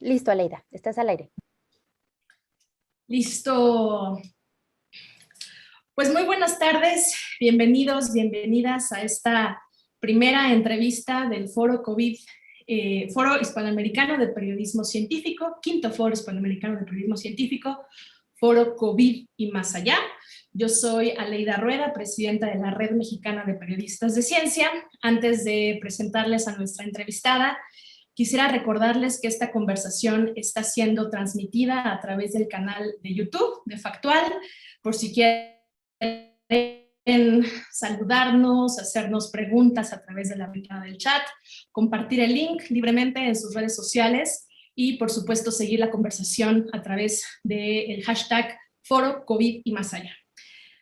Listo, Aleida, estás al aire. Listo. Pues muy buenas tardes, bienvenidos, bienvenidas a esta primera entrevista del Foro COVID, Foro Hispanoamericano de Periodismo Científico, quinto Foro Hispanoamericano de Periodismo Científico, Foro COVID y más allá. Yo soy Aleida Rueda, presidenta de la Red Mexicana de Periodistas de Ciencia. Antes de presentarles a nuestra entrevistada, quisiera recordarles que esta conversación está siendo transmitida a través del canal de YouTube de Factual, por si quieren saludarnos, hacernos preguntas a través de la ventana del chat, compartir el link libremente en sus redes sociales y, por supuesto, seguir la conversación a través del hashtag Foro COVID y más allá.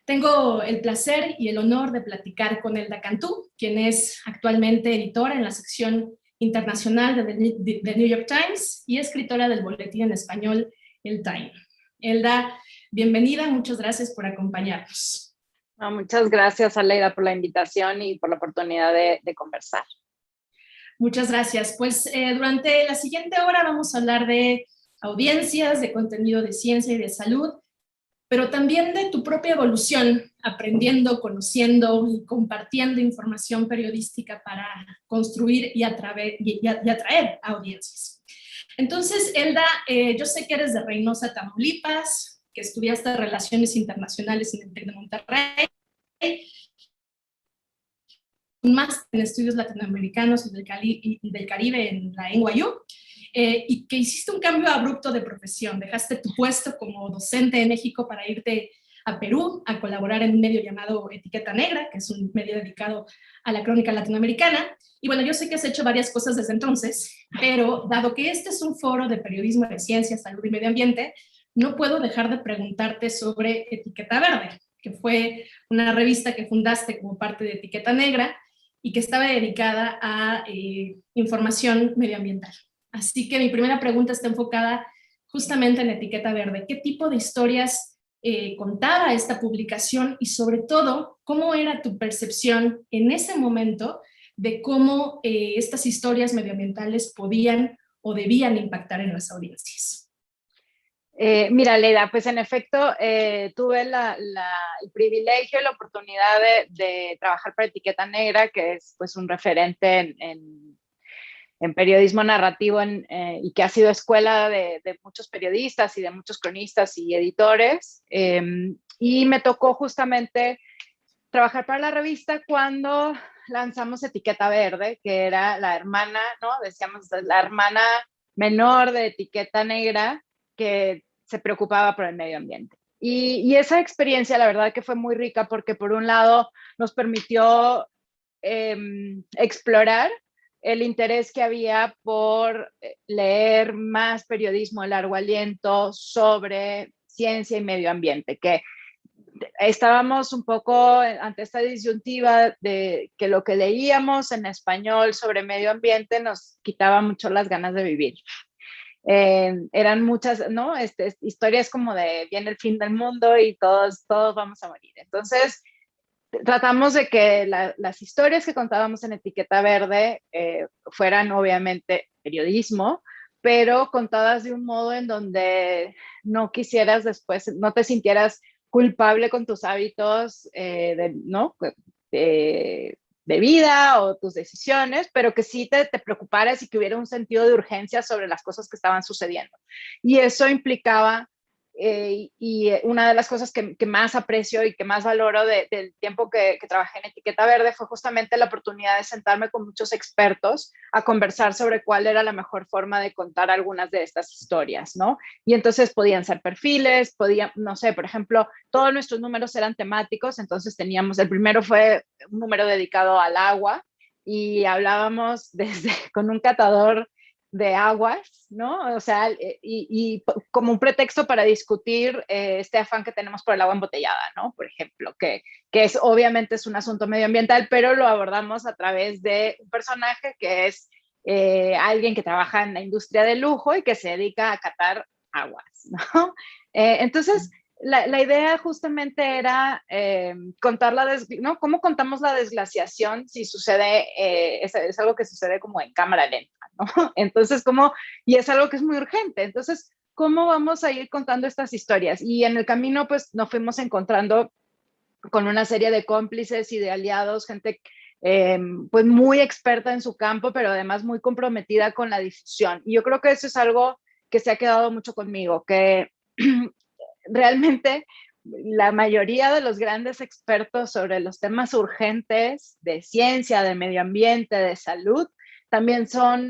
Tengo el placer y el honor de platicar con Elda Cantú, quien es actualmente editora en la sección internacional de The New York Times y escritora del boletín en español El Time. Elda, bienvenida, muchas gracias por acompañarnos. Muchas gracias, Aleida, por la invitación y por la oportunidad de conversar. Muchas gracias. Pues durante la siguiente hora vamos a hablar de audiencias, de contenido de ciencia y de salud, pero también de tu propia evolución, aprendiendo, conociendo y compartiendo información periodística para construir y atraer audiencias. Entonces, Elda, yo sé que eres de Reynosa, Tamaulipas, que estudiaste Relaciones Internacionales en el TEC de Monterrey, un máster en estudios latinoamericanos y del Caribe en la NYU, y que hiciste un cambio abrupto de profesión. Dejaste tu puesto como docente en México para irte a Perú a colaborar en un medio llamado Etiqueta Negra, que es un medio dedicado a la crónica latinoamericana. Y bueno, yo sé que has hecho varias cosas desde entonces, pero dado que este es un foro de periodismo de ciencia, salud y medio ambiente, no puedo dejar de preguntarte sobre Etiqueta Verde, que fue una revista que fundaste como parte de Etiqueta Negra y que estaba dedicada a información medioambiental. Así que mi primera pregunta está enfocada justamente en Etiqueta Verde. ¿Qué tipo de historias contaba esta publicación y sobre todo, cómo era tu percepción en ese momento de cómo estas historias medioambientales podían o debían impactar en las audiencias? Mira, Leida, pues en efecto tuve el privilegio y la oportunidad de trabajar para Etiqueta Negra, que es pues un referente en periodismo narrativo y que ha sido escuela de muchos periodistas y de muchos cronistas y editores. Y me tocó justamente trabajar para la revista cuando lanzamos Etiqueta Verde, que era la hermana, ¿no? Decíamos, la hermana menor de Etiqueta Negra, que se preocupaba por el medio ambiente. Y esa experiencia, la verdad que fue muy rica porque por un lado nos permitió explorar el interés que había por leer más periodismo de largo aliento sobre ciencia y medio ambiente, que estábamos un poco ante esta disyuntiva de que lo que leíamos en español sobre medio ambiente nos quitaba mucho las ganas de vivir. Eran muchas, ¿no? Historias como de viene el fin del mundo y todos vamos a morir. Entonces, tratamos de que las historias que contábamos en Etiqueta Verde fueran obviamente periodismo, pero contadas de un modo en donde no quisieras después, no te sintieras culpable con tus hábitos ¿no? de vida o tus decisiones, pero que sí te preocuparas y que hubiera un sentido de urgencia sobre las cosas que estaban sucediendo. Y eso implicaba, y una de las cosas que más aprecio y que más valoro del tiempo que trabajé en Etiqueta Verde fue justamente la oportunidad de sentarme con muchos expertos a conversar sobre cuál era la mejor forma de contar algunas de estas historias, ¿no? Y entonces podían ser perfiles, no sé, por ejemplo, todos nuestros números eran temáticos, entonces el primero fue un número dedicado al agua y hablábamos con un catador de aguas, ¿no? O sea, y como un pretexto para discutir este afán que tenemos por el agua embotellada, ¿no? Por ejemplo, que obviamente es un asunto medioambiental, pero lo abordamos a través de un personaje que es alguien que trabaja en la industria del lujo y que se dedica a catar aguas, ¿no? Entonces, la idea justamente era contar ¿no? ¿Cómo contamos la desglaciación si sucede, es algo que sucede como en cámara lenta, ¿no? Entonces, y es algo que es muy urgente. Entonces, ¿cómo vamos a ir contando estas historias? Y en el camino, pues, nos fuimos encontrando con una serie de cómplices y de aliados, gente pues muy experta en su campo, pero además muy comprometida con la difusión. Y yo creo que eso es algo que se ha quedado mucho conmigo, que realmente la mayoría de los grandes expertos sobre los temas urgentes de ciencia, de medio ambiente, de salud, también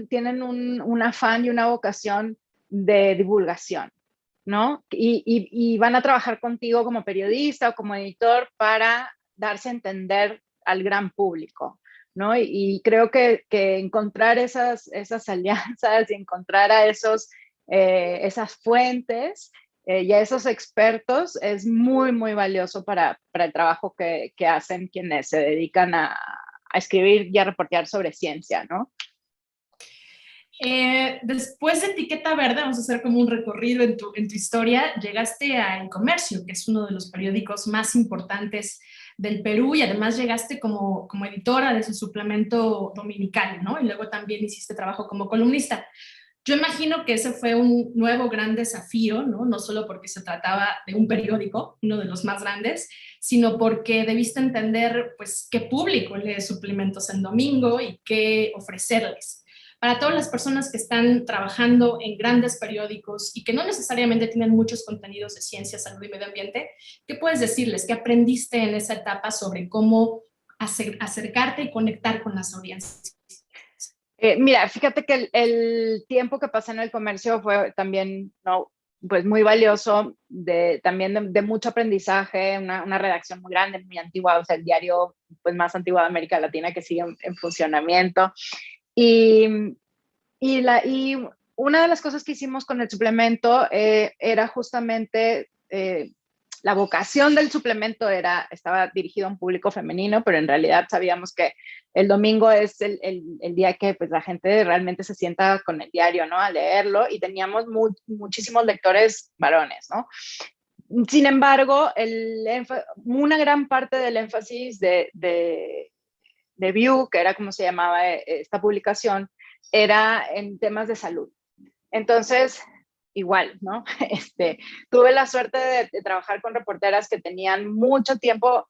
tienen un afán y una vocación de divulgación, ¿no? Y van a trabajar contigo como periodista o como editor para darse a entender al gran público, ¿no? Y creo que encontrar esas alianzas y encontrar a esas fuentes y a esos expertos es muy, muy valioso para el trabajo que hacen quienes se dedican a escribir y a reportear sobre ciencia, ¿no? Después de Etiqueta Verde, vamos a hacer como un recorrido en tu historia, llegaste a El Comercio, que es uno de los periódicos más importantes del Perú, y además llegaste como editora de su suplemento dominical, ¿no? Y luego también hiciste trabajo como columnista. Yo imagino que ese fue un nuevo gran desafío, ¿no? No solo porque se trataba de un periódico, uno de los más grandes, sino porque debiste entender, pues, qué público lee suplementos en domingo y qué ofrecerles. Para todas las personas que están trabajando en grandes periódicos y que no necesariamente tienen muchos contenidos de ciencia, salud y medio ambiente, ¿qué puedes decirles? ¿Qué aprendiste en esa etapa sobre cómo acercarte y conectar con las audiencias? Mira, fíjate que el tiempo que pasé en El Comercio fue también, ¿no? Pues muy valioso, también de mucho aprendizaje, una redacción muy grande, muy antigua, o sea, el diario pues, más antiguo de América Latina que sigue en funcionamiento. Y, y una de las cosas que hicimos con el suplemento era justamente la vocación del suplemento estaba dirigido a un público femenino, pero en realidad sabíamos que el domingo es el día que pues, la gente realmente se sienta con el diario, ¿no? A leerlo, y teníamos muchísimos lectores varones, ¿no? Sin embargo, una gran parte del énfasis de View, que era como se llamaba esta publicación, era en temas de salud. Entonces, igual, ¿no? Tuve la suerte de trabajar con reporteras que tenían mucho tiempo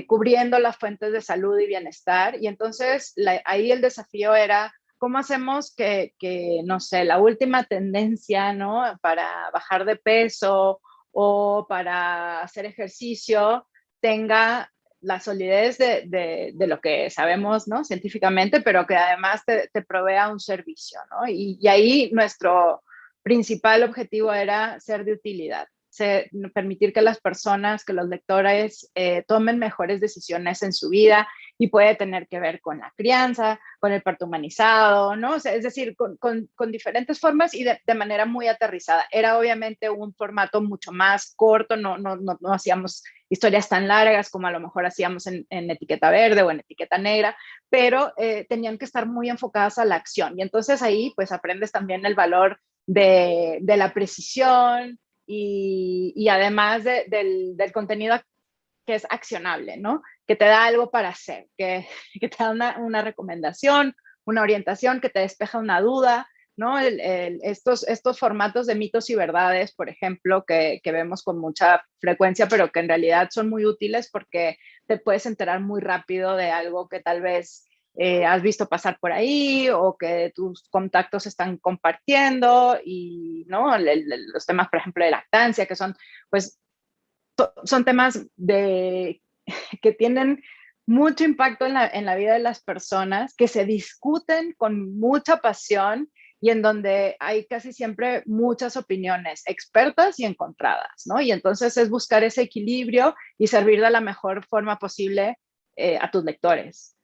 cubriendo las fuentes de salud y bienestar, y entonces ahí el desafío era cómo hacemos no sé, la última tendencia, ¿no? Para bajar de peso o para hacer ejercicio tenga la solidez de lo que sabemos, ¿no? Científicamente, pero que además te provea un servicio, ¿no? Y ahí nuestro principal objetivo era ser de utilidad, permitir que las personas, que los lectores tomen mejores decisiones en su vida, y puede tener que ver con la crianza, con el parto humanizado, ¿no? O sea, es decir, con diferentes formas y de manera muy aterrizada. Era obviamente un formato mucho más corto, no hacíamos historias tan largas como a lo mejor hacíamos en Etiqueta Verde o en Etiqueta Negra, pero tenían que estar muy enfocadas a la acción. Y entonces ahí pues aprendes también el valor de la precisión y además del contenido que es accionable, ¿no? Que te da algo para hacer, que te da una recomendación, una orientación, que te despeja una duda, ¿no? Estos formatos de mitos y verdades, por ejemplo, que vemos con mucha frecuencia, pero que en realidad son muy útiles porque te puedes enterar muy rápido de algo que tal vez has visto pasar por ahí o que tus contactos están compartiendo, y ¿no? Los temas, por ejemplo, de lactancia, que son, pues, son temas que tienen mucho impacto en la vida de las personas, que se discuten con mucha pasión y en donde hay casi siempre muchas opiniones expertas y encontradas, ¿no? Y entonces es buscar ese equilibrio y servir de la mejor forma posible a tus lectores.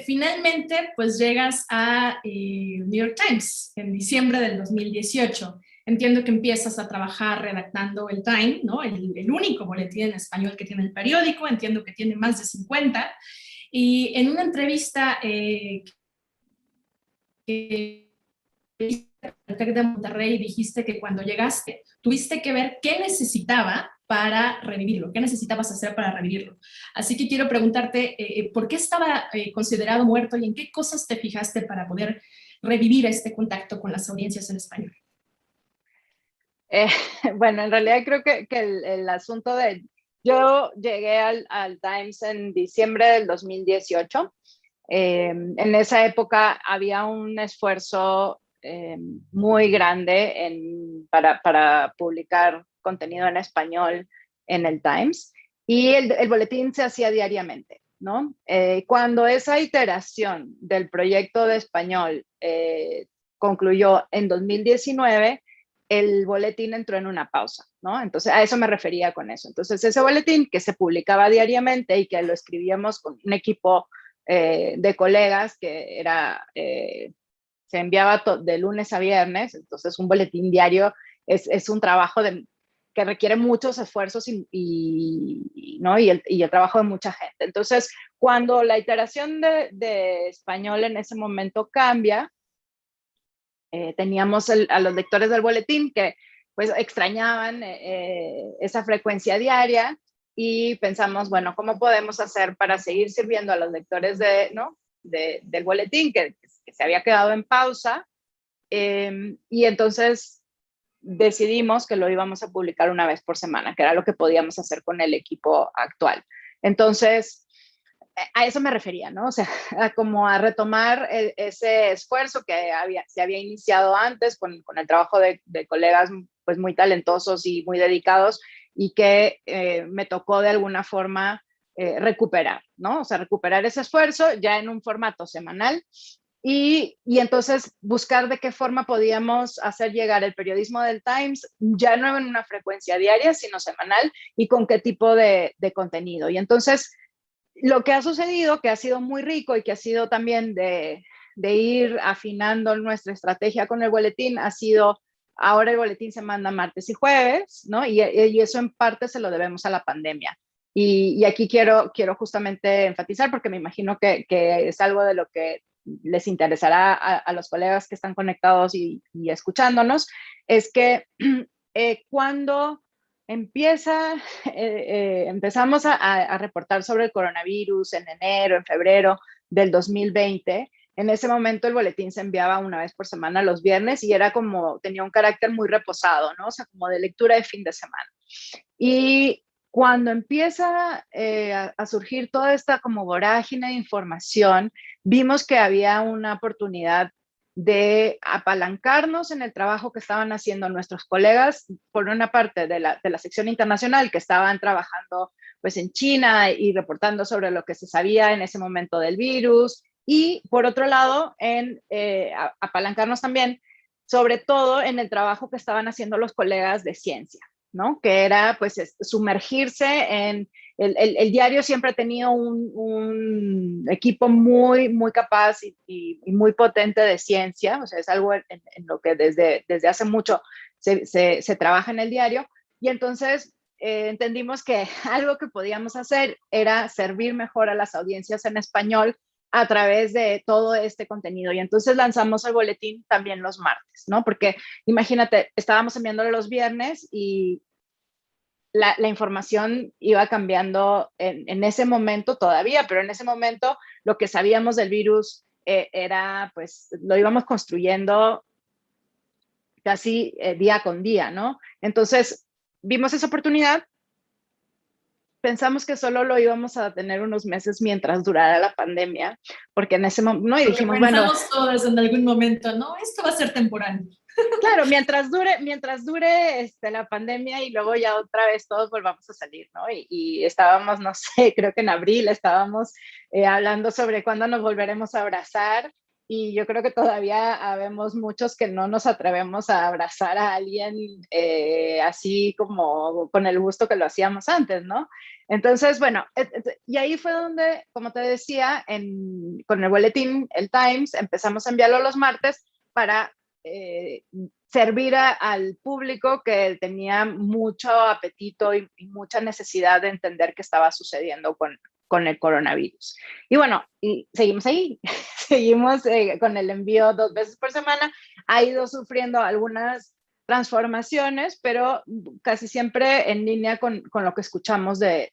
Finalmente, pues llegas a New York Times en diciembre del 2018. Entiendo que empiezas a trabajar redactando el Time, ¿no? El único boletín en español que tiene el periódico. Entiendo que tiene más de 50. Y en una entrevista que del TEC de Monterrey, dijiste que cuando llegaste tuviste que ver qué necesitaba para revivirlo, qué necesitabas hacer para revivirlo. Así que quiero preguntarte, ¿por qué estaba considerado muerto y en qué cosas te fijaste para poder revivir este contacto con las audiencias en español? Eh, bueno, en realidad creo que el asunto de... Yo llegué al Times en diciembre del 2018. En esa época había un esfuerzo muy grande para publicar contenido en español en el Times y el boletín se hacía diariamente, ¿no? Cuando esa iteración del proyecto de español concluyó en 2019, el boletín entró en una pausa, ¿no? Entonces, a eso me refería con eso. Entonces, ese boletín que se publicaba diariamente y que lo escribíamos con un equipo de colegas que era, se enviaba de lunes a viernes, entonces un boletín diario es un trabajo que requiere muchos esfuerzos ¿no? y el trabajo de mucha gente. Entonces, cuando la iteración de español en ese momento cambia, teníamos a los lectores del boletín que pues extrañaban esa frecuencia diaria y pensamos, bueno, ¿cómo podemos hacer para seguir sirviendo a los lectores ¿no? del boletín que se había quedado en pausa? Y entonces decidimos que lo íbamos a publicar una vez por semana, que era lo que podíamos hacer con el equipo actual. Entonces, a eso me refería, ¿no? O sea, como a retomar ese esfuerzo que se había iniciado antes con el trabajo de colegas pues muy talentosos y muy dedicados y que me tocó de alguna forma recuperar, ¿no? O sea, recuperar ese esfuerzo ya en un formato semanal y entonces buscar de qué forma podíamos hacer llegar el periodismo del Times ya no en una frecuencia diaria, sino semanal y con qué tipo de contenido. Y entonces lo que ha sucedido, que ha sido muy rico y que ha sido también de ir afinando nuestra estrategia con el boletín, ha sido, ahora el boletín se manda martes y jueves, ¿no? Y eso en parte se lo debemos a la pandemia. Y aquí quiero justamente enfatizar, porque me imagino que es algo de lo que les interesará a los colegas que están conectados y escuchándonos, es que cuando empezamos a reportar sobre el coronavirus en enero, en febrero del 2020. En ese momento el boletín se enviaba una vez por semana los viernes y era como, tenía un carácter muy reposado, ¿no? O sea, como de lectura de fin de semana. Y cuando empieza a surgir toda esta como vorágine de información, vimos que había una oportunidad de apalancarnos en el trabajo que estaban haciendo nuestros colegas, por una parte de la sección internacional, que estaban trabajando pues en China y reportando sobre lo que se sabía en ese momento del virus, y por otro lado, en apalancarnos también, sobre todo en el trabajo que estaban haciendo los colegas de ciencia, ¿no? Que era pues sumergirse en el diario siempre ha tenido un equipo muy, muy capaz y muy potente de ciencia, o sea, es algo en lo que desde hace mucho se trabaja en el diario, y entonces entendimos que algo que podíamos hacer era servir mejor a las audiencias en español a través de todo este contenido, y entonces lanzamos el boletín también los martes, ¿no? Porque imagínate, estábamos enviándolo los viernes y la información iba cambiando en ese momento todavía, pero en ese momento lo que sabíamos del virus era, pues, lo íbamos construyendo casi día con día, ¿no? Entonces, vimos esa oportunidad, pensamos que solo lo íbamos a tener unos meses mientras durara la pandemia, porque en ese momento, ¿no? Y dijimos, bueno, pensamos todos en algún momento, ¿no? Esto va a ser temporal. claro, mientras dure la pandemia y luego ya otra vez todos volvamos a salir, ¿no? Y estábamos, no sé, creo que en abril estábamos hablando sobre cuándo nos volveremos a abrazar, y yo creo que todavía habemos muchos que no nos atrevemos a abrazar a alguien así como con el gusto que lo hacíamos antes, ¿no? Entonces, bueno, y ahí fue donde, como te decía, con el boletín, el Times, empezamos a enviarlo los martes para servir al público que tenía mucho apetito y mucha necesidad de entender qué estaba sucediendo con el coronavirus. Y bueno, y seguimos ahí, seguimos con el envío 2 veces por semana ha ido sufriendo algunas transformaciones, pero casi siempre en línea con lo que escuchamos de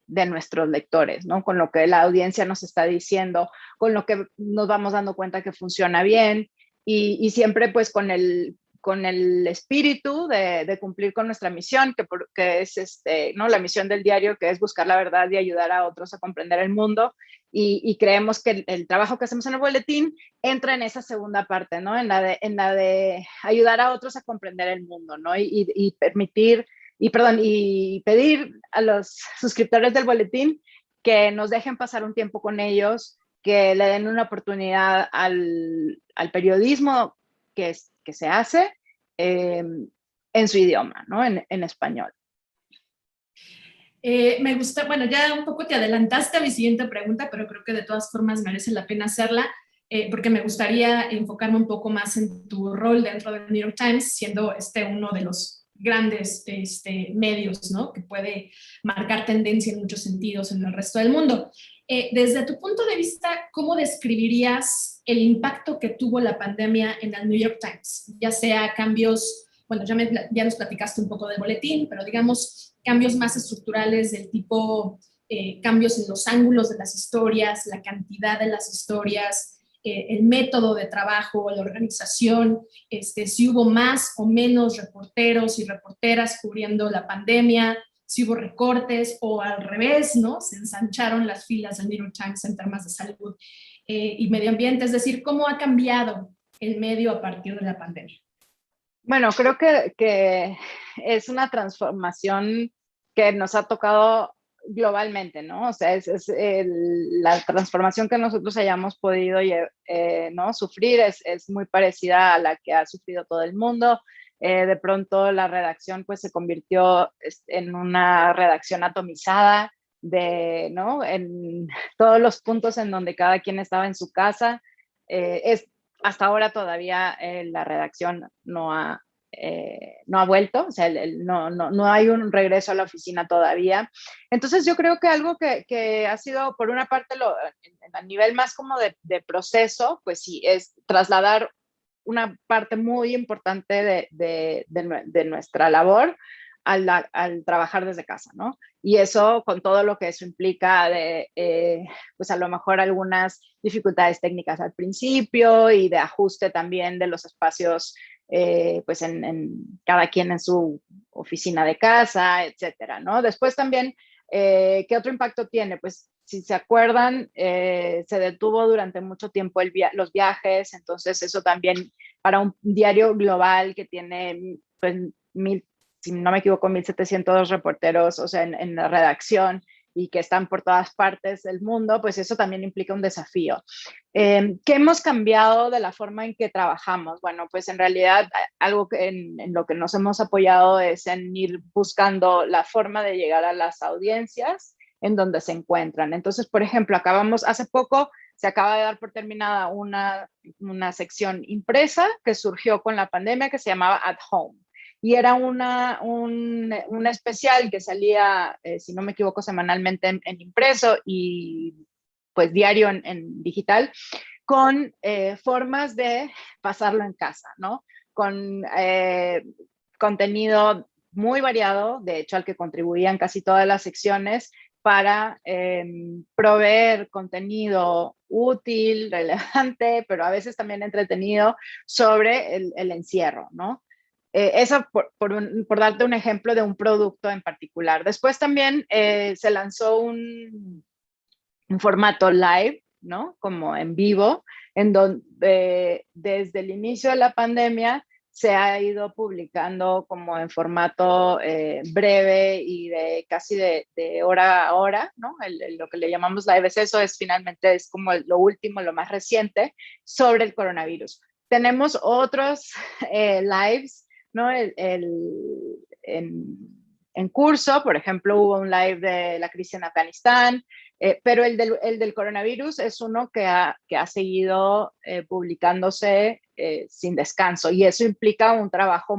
nuestros lectores, ¿no? Con lo que la audiencia nos está diciendo, con lo que nos vamos dando cuenta que funciona bien y siempre pues con el espíritu de cumplir con nuestra misión, que es ¿no? La misión del diario, que es buscar la verdad y ayudar a otros a comprender el mundo. Y creemos que el trabajo que hacemos en el boletín entra en esa segunda parte, ¿no? En la de ayudar a otros a comprender el mundo, ¿no? Y permitir y pedir a los suscriptores del boletín que nos dejen pasar un tiempo con ellos, que le den una oportunidad al periodismo que se hace en su idioma, ¿no? En español. Me gusta, bueno, ya un poco te adelantaste a mi siguiente pregunta, pero creo que de todas formas merece la pena hacerla, porque me gustaría enfocarme un poco más en tu rol dentro del New York Times, siendo uno de los grandes medios, ¿no? Que puede marcar tendencia en muchos sentidos en el resto del mundo. Desde tu punto de vista, ¿cómo describirías el impacto que tuvo la pandemia en el New York Times? Ya sea cambios, bueno, ya nos platicaste un poco del boletín, pero digamos cambios más estructurales del tipo cambios en los ángulos de las historias, la cantidad de las historias, el método de trabajo, la organización, si hubo más o menos reporteros y reporteras cubriendo la pandemia, si hubo recortes o al revés, ¿no? Se ensancharon las filas del New York Times en temas de salud y medio ambiente, es decir, ¿cómo ha cambiado el medio a partir de la pandemia? Bueno, creo que es una transformación que nos ha tocado globalmente, ¿no? O sea, la transformación que nosotros hayamos podido ¿no? sufrir es muy parecida a la que ha sufrido todo el mundo. De pronto la redacción pues se convirtió en una redacción atomizada ¿no? En todos los puntos en donde cada quien estaba en su casa. Hasta ahora todavía la redacción no ha vuelto, o sea, no hay un regreso a la oficina todavía. Entonces yo creo que algo que ha sido, por una parte, a nivel más como de proceso, pues sí, es trasladar una parte muy importante de nuestra labor al trabajar desde casa, ¿no? Y eso, con todo lo que eso implica pues a lo mejor algunas dificultades técnicas al principio y de ajuste también de los espacios, pues cada quien en su oficina de casa, etcétera, ¿no? Después también, ¿qué otro impacto tiene? Pues si se acuerdan, se detuvo durante mucho tiempo los viajes, entonces eso también para un diario global que tiene pues si no me equivoco, 1,700 reporteros, o sea, en la redacción y que están por todas partes del mundo, pues eso también implica un desafío. ¿Qué hemos cambiado de la forma en que trabajamos? Bueno, pues en realidad algo en lo que nos hemos apoyado es en ir buscando la forma de llegar a las audiencias en donde se encuentran. Entonces, por ejemplo, hace poco se acaba de dar por terminada una sección impresa que surgió con la pandemia que se llamaba At Home. Y era un especial que salía, si no me equivoco, semanalmente en impreso y pues diario en digital, con formas de pasarlo en casa, ¿no? Con contenido muy variado, de hecho al que contribuían casi todas las secciones, para proveer contenido útil, relevante, pero a veces también entretenido sobre el encierro, ¿no? Eso por darte un ejemplo de un producto en particular. Después también se lanzó un formato live, ¿no? Como en vivo, en donde desde el inicio de la pandemia se ha ido publicando como en formato breve y casi de hora a hora, ¿no? Lo que le llamamos live finalmente es como lo último, lo más reciente sobre el coronavirus. Tenemos otros lives, ¿no? En curso, por ejemplo, hubo un live de la crisis en Afganistán, pero el del coronavirus es uno que ha seguido publicándose sin descanso, y eso implica un trabajo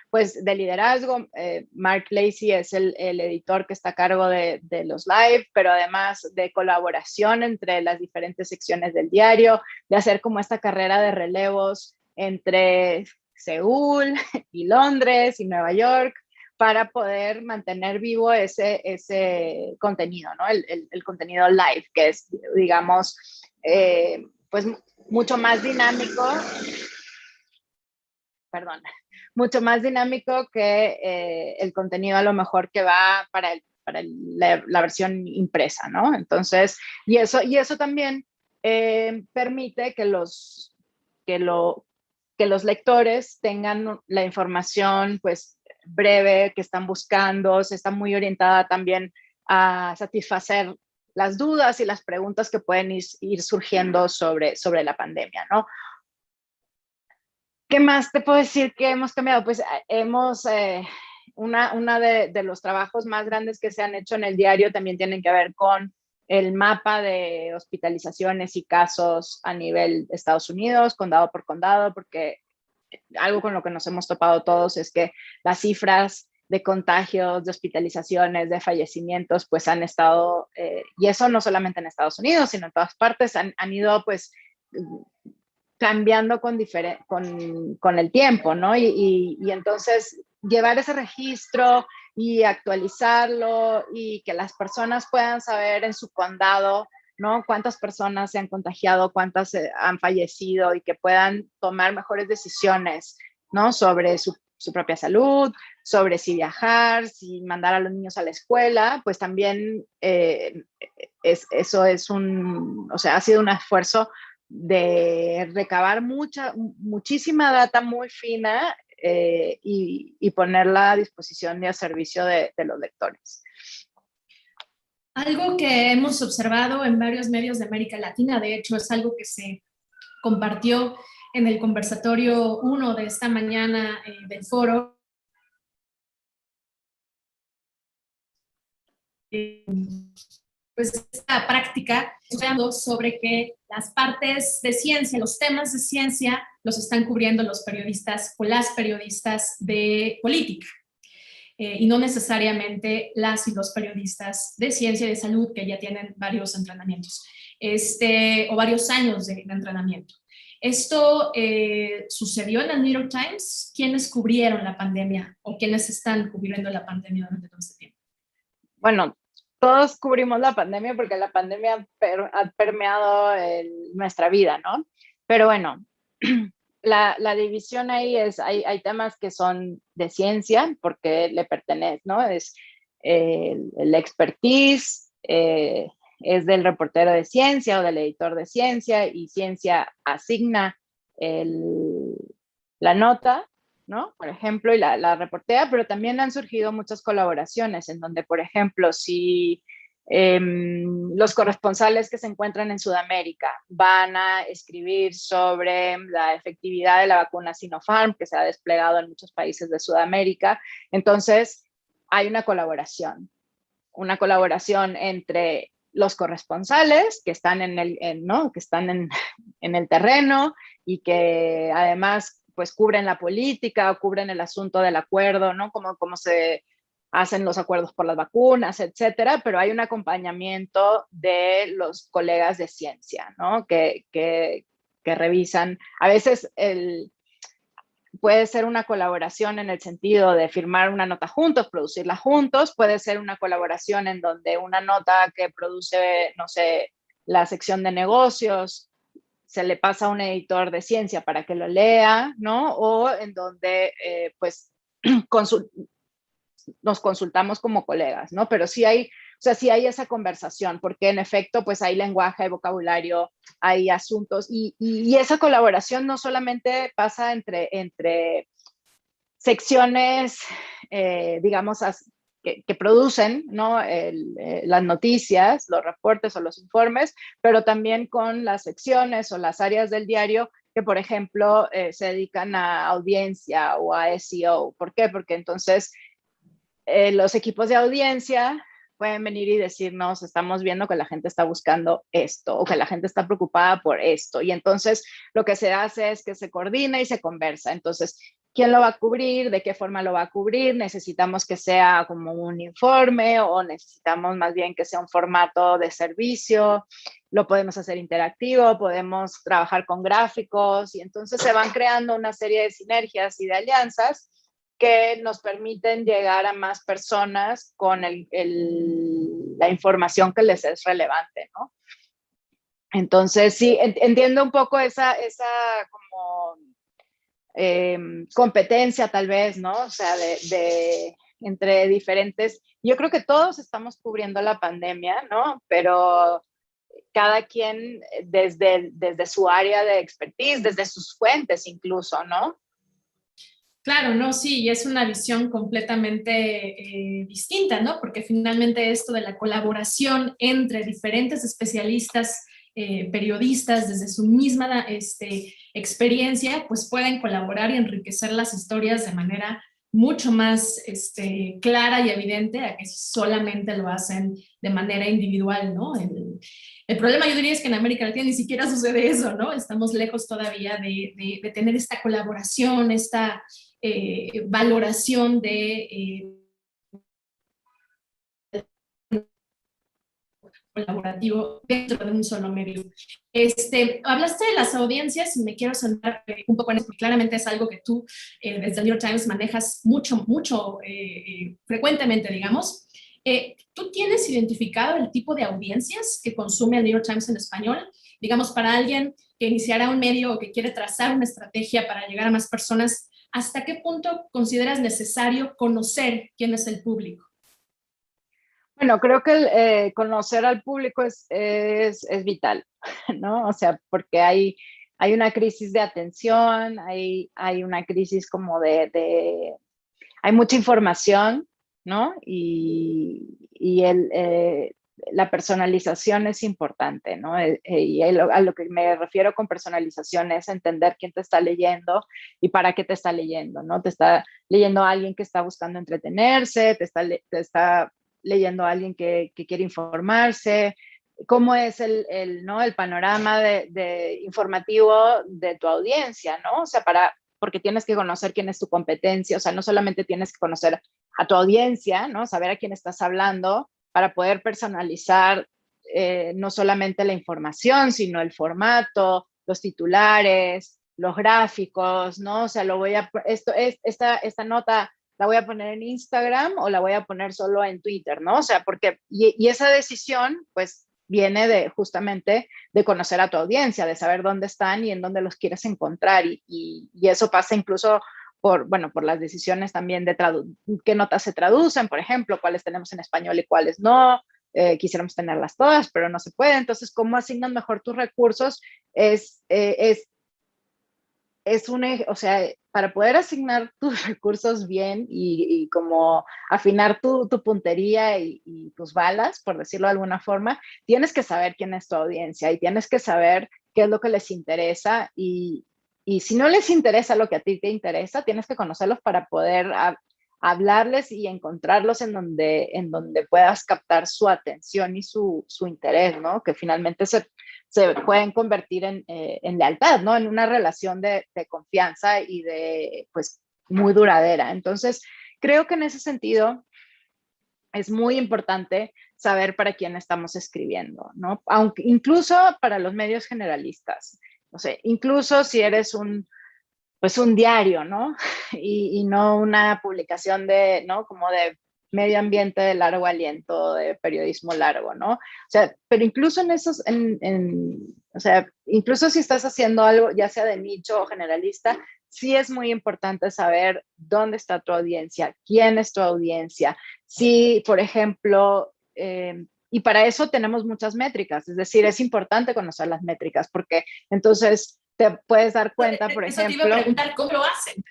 pues de liderazgo. Mark Lacey es el editor que está a cargo de los live, pero además de colaboración entre las diferentes secciones del diario, de hacer como esta carrera de relevos entre Seúl y Londres y Nueva York para poder mantener vivo ese contenido, ¿no? El contenido live, que es, digamos, pues mucho más dinámico, perdón, mucho más dinámico que el contenido a lo mejor que va para la versión impresa, ¿no? Entonces, y eso también permite que que los lectores tengan la información, pues, breve que están buscando, se está muy orientada también a satisfacer las dudas y las preguntas que pueden ir surgiendo sobre la pandemia, ¿no? ¿Qué más te puedo decir que hemos cambiado? Pues una de los trabajos más grandes que se han hecho en el diario también tienen que ver con el mapa de hospitalizaciones y casos a nivel de Estados Unidos, condado por condado, porque algo con lo que nos hemos topado todos es que las cifras de contagios, de hospitalizaciones, de fallecimientos, pues han estado, y eso no solamente en Estados Unidos, sino en todas partes, han ido pues cambiando con el tiempo, ¿no? Y entonces llevar ese registro y actualizarlo y que las personas puedan saber en su condado, ¿no? Cuántas personas se han contagiado, cuántas han fallecido y que puedan tomar mejores decisiones, ¿no? Sobre su propia salud, sobre si viajar, si mandar a los niños a la escuela, pues también eso es o sea, ha sido un esfuerzo de recabar muchísima data muy fina y ponerla a disposición y a servicio de los lectores. Algo que hemos observado en varios medios de América Latina, de hecho es algo que se compartió en el conversatorio 1 de esta mañana del foro, pues esta práctica hablando sobre que las partes de ciencia, los temas de ciencia, los están cubriendo los periodistas o las periodistas de política. Y no necesariamente las y los periodistas de ciencia y de salud que ya tienen varios entrenamientos o varios años de entrenamiento. Esto sucedió en el New York Times. ¿Quiénes cubrieron la pandemia o quiénes están cubriendo la pandemia durante todo este tiempo? Bueno, todos cubrimos la pandemia porque la pandemia ha permeado nuestra vida, ¿no? Pero bueno, la división ahí es, hay temas que son de ciencia porque le pertenece, ¿no? Es el expertise, es del reportero de ciencia o del editor de ciencia y ciencia asigna la nota, ¿no? Por ejemplo, y la reportea, pero también han surgido muchas colaboraciones en donde, por ejemplo, si los corresponsales que se encuentran en Sudamérica van a escribir sobre la efectividad de la vacuna Sinopharm, que se ha desplegado en muchos países de Sudamérica, entonces hay una colaboración entre los corresponsales que están ¿no? que están en el terreno y que además pues cubren la política o cubren el asunto del acuerdo, ¿no? Cómo se hacen los acuerdos por las vacunas, etcétera, pero hay un acompañamiento de los colegas de ciencia, ¿no? Que revisan. A veces puede ser una colaboración en el sentido de firmar una nota juntos, producirla juntos, puede ser una colaboración en donde una nota que produce, no sé, la sección de negocios, se le pasa a un editor de ciencia para que lo lea, ¿no? O en donde, pues, nos consultamos como colegas, ¿no? Pero sí hay, o sea, sí hay esa conversación, porque en efecto, pues hay lenguaje, hay vocabulario, hay asuntos, y esa colaboración no solamente pasa entre secciones, digamos, que producen, ¿no? Las noticias, los reportes o los informes, pero también con las secciones o las áreas del diario que, por ejemplo, se dedican a audiencia o a SEO. ¿Por qué? Porque entonces los equipos de audiencia pueden venir y decirnos, estamos viendo que la gente está buscando esto o que la gente está preocupada por esto. Y entonces lo que se hace es que se coordina y se conversa. Entonces, quién lo va a cubrir, de qué forma lo va a cubrir, necesitamos que sea como un informe o necesitamos más bien que sea un formato de servicio, lo podemos hacer interactivo, podemos trabajar con gráficos y entonces se van creando una serie de sinergias y de alianzas que nos permiten llegar a más personas con la información que les es relevante, ¿no? Entonces, sí, entiendo un poco esa como competencia tal vez, ¿no? O sea, entre diferentes, yo creo que todos estamos cubriendo la pandemia, ¿no? Pero cada quien desde su área de expertise, desde sus fuentes incluso, ¿no? Claro, no, sí, y es una visión completamente distinta, ¿no? Porque finalmente esto de la colaboración entre diferentes especialistas, periodistas, desde su misma experiencia, pues pueden colaborar y enriquecer las historias de manera mucho más clara y evidente a que solamente lo hacen de manera individual, ¿no? El problema yo diría es que en América Latina ni siquiera sucede eso, ¿no? Estamos lejos todavía de tener esta colaboración, esta valoración de colaborativo dentro de un solo medio. Hablaste de las audiencias y me quiero centrar un poco en eso, porque claramente es algo que tú desde el New York Times manejas mucho frecuentemente, digamos. ¿Tú tienes identificado el tipo de audiencias que consume el New York Times en español? Digamos, para alguien que iniciará un medio o que quiere trazar una estrategia para llegar a más personas, ¿hasta qué punto consideras necesario conocer quién es el público? Bueno, creo que conocer al público es vital, ¿no? O sea, porque hay una crisis de atención, hay una crisis como hay mucha información, ¿no? Y la personalización es importante, ¿no? Y a lo que me refiero con personalización es entender quién te está leyendo y para qué te está leyendo, ¿no? Te está leyendo a alguien que está buscando entretenerse, te está leyendo a alguien que quiere informarse, cómo es ¿no? el panorama informativo de tu audiencia, ¿no? O sea, porque tienes que conocer quién es tu competencia, o sea, no solamente tienes que conocer a tu audiencia, ¿no? Saber a quién estás hablando para poder personalizar no solamente la información, sino el formato, los titulares, los gráficos, ¿no? O sea, esta nota la voy a poner en Instagram o la voy a poner solo en Twitter, ¿no? O sea, y esa decisión, pues, viene justamente de conocer a tu audiencia, de saber dónde están y en dónde los quieres encontrar. Y eso pasa incluso por las decisiones también de qué notas se traducen, por ejemplo, cuáles tenemos en español y cuáles no. Quisiéramos tenerlas todas, pero no se puede. Entonces, cómo asignas mejor tus recursos o sea, para poder asignar tus recursos bien y como afinar tu puntería y tus balas, por decirlo de alguna forma, tienes que saber quién es tu audiencia y tienes que saber qué es lo que les interesa y si no les interesa lo que a ti te interesa, tienes que conocerlos para poder hablarles y encontrarlos en donde puedas captar su atención y su interés, ¿no? Que finalmente se pueden convertir en lealtad, ¿no? En una relación de confianza y pues, muy duradera. Entonces, creo que en ese sentido es muy importante saber para quién estamos escribiendo, ¿no? Aunque, incluso para los medios generalistas. No sé, incluso si eres pues un diario, ¿no? Y no una publicación ¿no? Como de medio ambiente de largo aliento, de periodismo largo, ¿no? O sea, pero incluso o sea, incluso si estás haciendo algo, ya sea de nicho o generalista, sí es muy importante saber dónde está tu audiencia, quién es tu audiencia. Si, por ejemplo, y para eso tenemos muchas métricas, es decir, es importante conocer las métricas porque entonces te puedes dar cuenta, por Eso ejemplo. te iba a preguntar, ¿cómo lo hacen?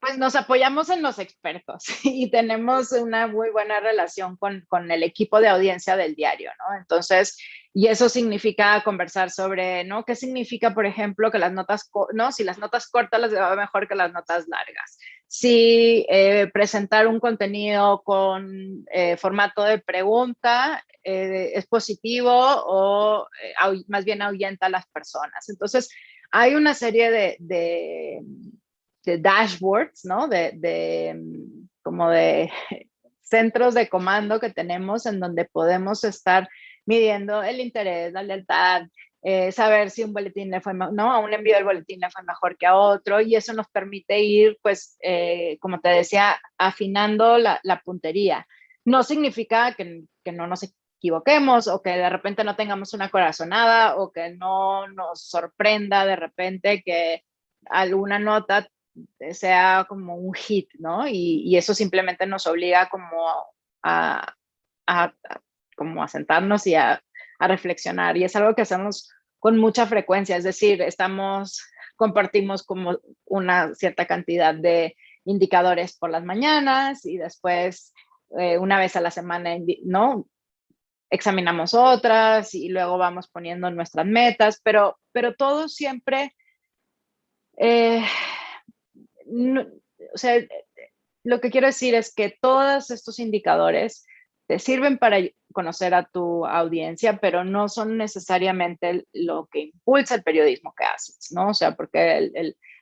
Pues nos apoyamos en los expertos y tenemos una muy buena relación con el equipo de audiencia del diario, ¿no? Entonces, y eso significa conversar sobre, ¿no? ¿Qué significa, por ejemplo, que las notas, ¿no? Si las notas cortas las va mejor que las notas largas. Si presentar un contenido con formato de pregunta es positivo o más bien ahuyenta a las personas. Entonces, hay una serie dashboards, ¿no? Como de centros de comando que tenemos en donde podemos estar midiendo el interés, la lealtad, saber si un boletín le fue, ¿no? A un envío del boletín le fue mejor que a otro, y eso nos permite ir, pues, como te decía, afinando la puntería. No significa que no nos equivoquemos o que de repente no tengamos una corazonada o que no nos sorprenda de repente que alguna nota sea como un hit, ¿no? Y eso simplemente nos obliga como a como a sentarnos y a reflexionar. Y es algo que hacemos con mucha frecuencia, es decir, compartimos como una cierta cantidad de indicadores por las mañanas y después una vez a la semana, ¿no? Examinamos otras y luego vamos poniendo nuestras metas, pero todo siempre, no, o sea, lo que quiero decir es que todos estos indicadores te sirven para conocer a tu audiencia, pero no son necesariamente lo que impulsa el periodismo que haces, ¿no? O sea, porque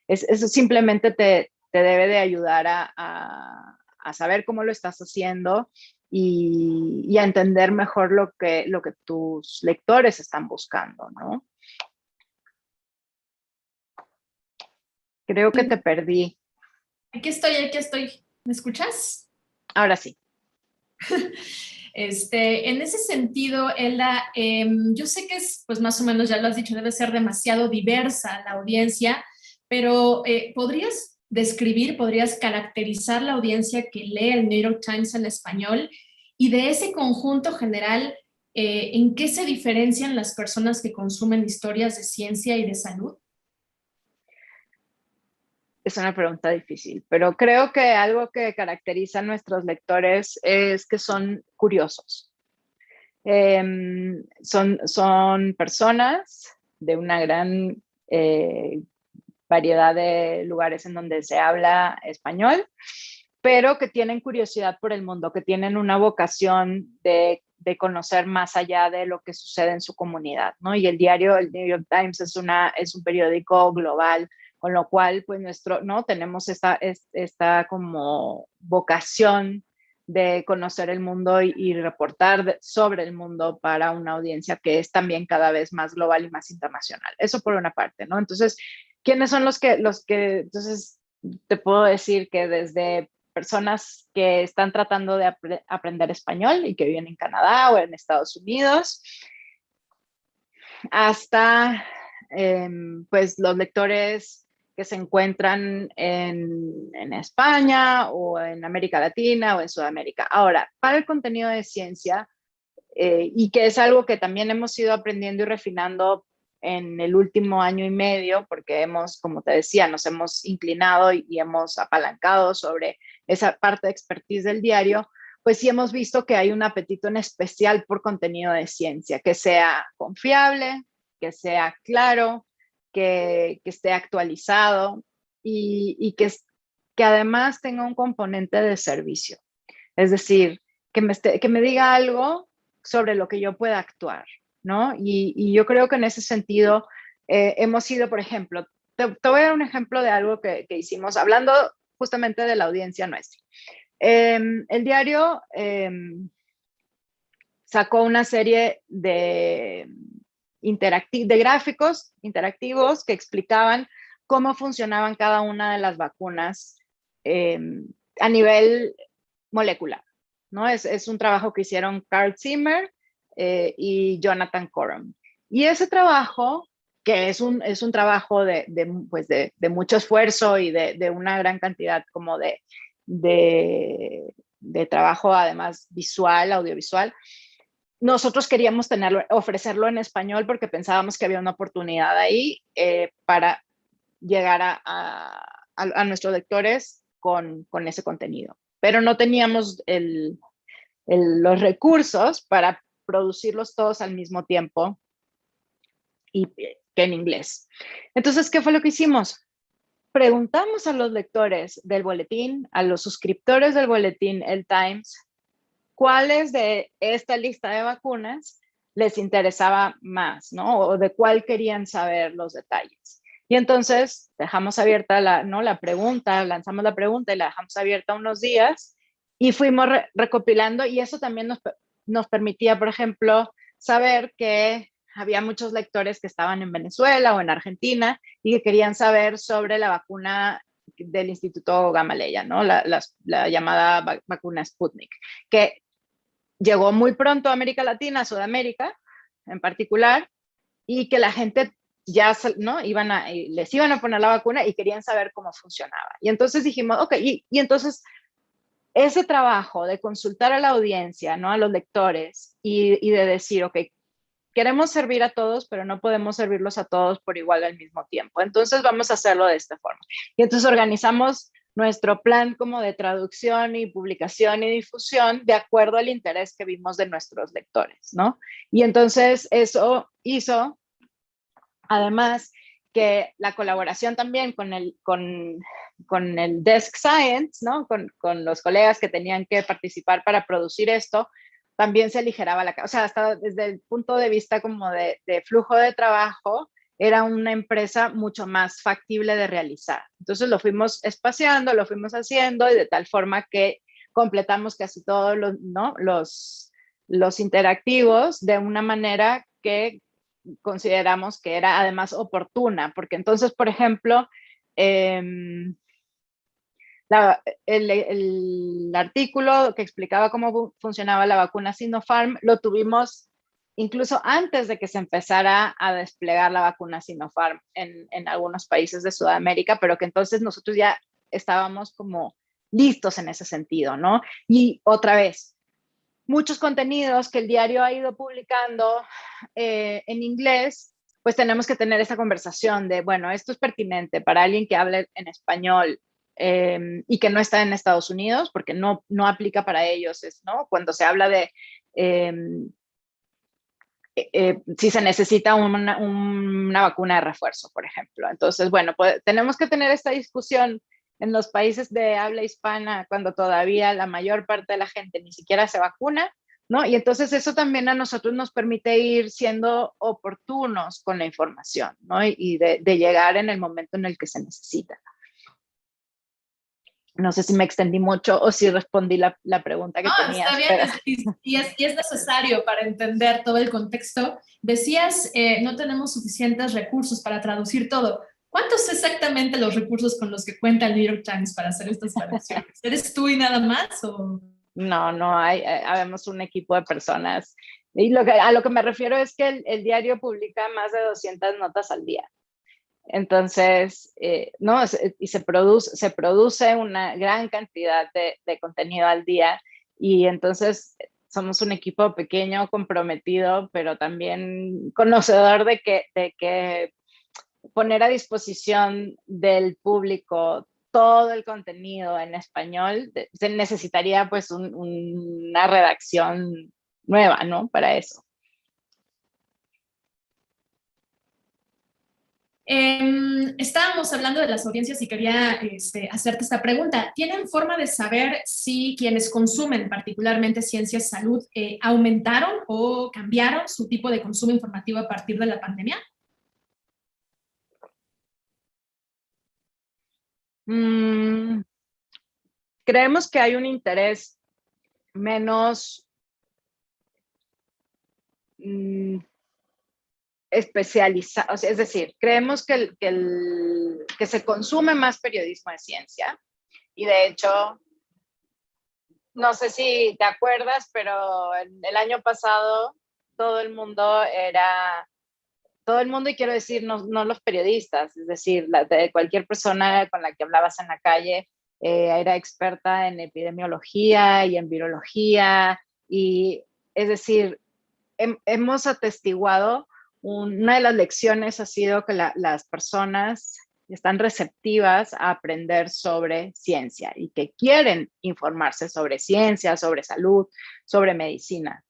eso simplemente te debe de ayudar a saber cómo lo estás haciendo y a entender mejor lo que tus lectores están buscando, ¿no? Creo que te perdí. Aquí estoy. ¿Me escuchas? Ahora sí. En ese sentido, Elda, yo sé que es, pues más o menos ya lo has dicho, debe ser demasiado diversa la audiencia, pero podrías caracterizar la audiencia que lee el New York Times en español, y de ese conjunto general, ¿en qué se diferencian las personas que consumen historias de ciencia y de salud? Es una pregunta difícil, pero creo que algo que caracteriza a nuestros lectores es que son curiosos. Son personas de una gran variedad de lugares en donde se habla español, pero que tienen curiosidad por el mundo, que tienen una vocación de conocer más allá de lo que sucede en su comunidad, ¿no? Y el New York Times es un periódico global, con lo cual, pues ¿no? Tenemos esta como vocación de conocer el mundo y reportar sobre el mundo para una audiencia que es también cada vez más global y más internacional. Eso por una parte, ¿no? Entonces, ¿quiénes son entonces, te puedo decir que desde personas que están tratando de aprender español y que viven en Canadá o en Estados Unidos, hasta pues los lectores que se encuentran en España o en América Latina o en Sudamérica. Ahora, para el contenido de ciencia, y que es algo que también hemos ido aprendiendo y refinando en el último año y medio, porque como te decía, nos hemos inclinado y hemos apalancado sobre esa parte de expertise del diario, pues sí hemos visto que hay un apetito en especial por contenido de ciencia, que sea confiable, que sea claro, que esté actualizado y que además tenga un componente de servicio. Es decir, que me diga algo sobre lo que yo pueda actuar, ¿no? Y yo creo que en ese sentido hemos ido, por ejemplo, te voy a dar un ejemplo de algo que hicimos, hablando justamente de la audiencia nuestra. El diario sacó una serie de gráficos interactivos que explicaban cómo funcionaban cada una de las vacunas a nivel molecular, ¿no? Es un trabajo que hicieron Carl Zimmer y Jonathan Coram. Y ese trabajo, que es un trabajo pues de mucho esfuerzo y de una gran cantidad como de trabajo, además visual, audiovisual, nosotros queríamos ofrecerlo en español porque pensábamos que había una oportunidad ahí para llegar a nuestros lectores con ese contenido. Pero no teníamos los recursos para producirlos todos al mismo tiempo y que en inglés. Entonces, ¿qué fue lo que hicimos? Preguntamos a los lectores del boletín, a los suscriptores del boletín El Times, cuáles de esta lista de vacunas les interesaba más, ¿no? O de cuál querían saber los detalles. Y entonces dejamos abierta la pregunta, lanzamos la pregunta y la dejamos abierta unos días y fuimos recopilando, y eso también nos permitía, por ejemplo, saber que había muchos lectores que estaban en Venezuela o en Argentina y que querían saber sobre la vacuna del Instituto Gamaleya, ¿no? La llamada vacuna Sputnik, que llegó muy pronto a América Latina, a Sudamérica en particular, y que la gente ya, ¿no? Les iban a poner la vacuna y querían saber cómo funcionaba. Y entonces dijimos, ok, y entonces ese trabajo de consultar a la audiencia, ¿no? A los lectores y de decir, ok, queremos servir a todos, pero no podemos servirlos a todos por igual al mismo tiempo. Entonces vamos a hacerlo de esta forma. Y entonces organizamos nuestro plan como de traducción y publicación y difusión de acuerdo al interés que vimos de nuestros lectores, ¿no? Y entonces eso hizo, además, que la colaboración también con el Desk Science, ¿no? Con los colegas que tenían que participar para producir esto, también se aligeraba o sea, hasta desde el punto de vista como de flujo de trabajo, era una empresa mucho más factible de realizar. Entonces lo fuimos espaciando, lo fuimos haciendo, y de tal forma que completamos casi todos los, ¿no? los interactivos de una manera que consideramos que era además oportuna, porque entonces, por ejemplo, el artículo que explicaba cómo funcionaba la vacuna Sinopharm lo tuvimos incluso antes de que se empezara a desplegar la vacuna Sinopharm en algunos países de Sudamérica, pero que entonces nosotros ya estábamos como listos en ese sentido, ¿no? Y otra vez, muchos contenidos que el diario ha ido publicando en inglés, pues tenemos que tener esa conversación de, bueno, esto es pertinente para alguien que hable en español y que no está en Estados Unidos, porque no aplica para ellos, ¿no? Cuando se habla de si se necesita una vacuna de refuerzo, por ejemplo. Entonces, bueno, pues tenemos que tener esta discusión en los países de habla hispana, cuando todavía la mayor parte de la gente ni siquiera se vacuna, ¿no? Y entonces eso también a nosotros nos permite ir siendo oportunos con la información, ¿no? Y de llegar en el momento en el que se necesita. No sé si me extendí mucho o si respondí la pregunta que tenías. Está bien, pero... y es necesario para entender todo el contexto. Decías, no tenemos suficientes recursos para traducir todo. ¿Cuántos exactamente los recursos con los que cuenta el New York Times para hacer estas traducciones? ¿Eres tú y nada más? ¿O? No hay, habemos un equipo de personas. Y a lo que me refiero es que el diario publica más de 200 notas al día. Entonces, ¿no? Y se produce una gran cantidad de contenido al día, y entonces somos un equipo pequeño, comprometido, pero también conocedor de que poner a disposición del público todo el contenido en español, se necesitaría pues una redacción nueva, ¿no? Para eso. Estábamos hablando de las audiencias y quería hacerte esta pregunta. ¿Tienen forma de saber si quienes consumen particularmente ciencias salud aumentaron o cambiaron su tipo de consumo informativo a partir de la pandemia? Creemos que hay un interés menos especializado, o sea, es decir, creemos que se consume más periodismo de ciencia, y de hecho, no sé si te acuerdas, pero el año pasado todo el mundo, y quiero decir, no los periodistas, es decir, de cualquier persona con la que hablabas en la calle, era experta en epidemiología y en virología, y es decir, hemos atestiguado, una de las lecciones ha sido que las personas están receptivas a aprender sobre ciencia y que quieren informarse sobre ciencia, sobre salud, sobre medicina.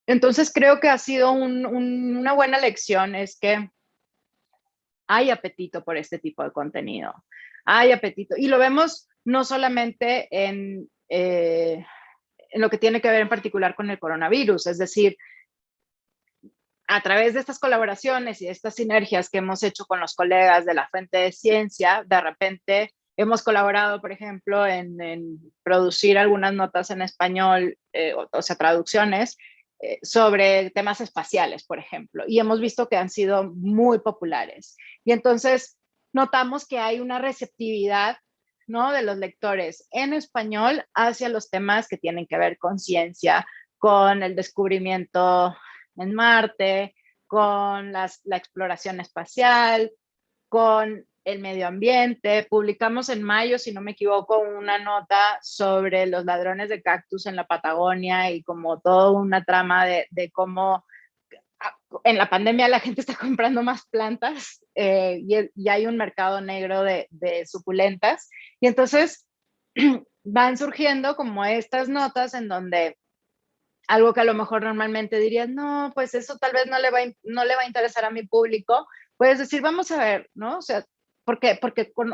Entonces creo que ha sido una buena lección, es que hay apetito por este tipo de contenido, hay apetito, y lo vemos no solamente en lo que tiene que ver en particular con el coronavirus, es decir, a través de estas colaboraciones y de estas sinergias que hemos hecho con los colegas de la Fuente de Ciencia, de repente hemos colaborado, por ejemplo, en producir algunas notas en español, o sea, traducciones, sobre temas espaciales, por ejemplo, y hemos visto que han sido muy populares. Y entonces notamos que hay una receptividad, ¿no?, de los lectores en español hacia los temas que tienen que ver con ciencia, con el descubrimiento en Marte, con la exploración espacial, con el medio ambiente. Publicamos en mayo, si no me equivoco, una nota sobre los ladrones de cactus en la Patagonia y como toda una trama de cómo en la pandemia la gente está comprando más plantas, y hay un mercado negro de suculentas. Y entonces van surgiendo como estas notas en donde algo que a lo mejor normalmente dirías, no, pues eso tal vez no le va a interesar a mi público, puedes decir, vamos a ver, ¿no? O sea, porque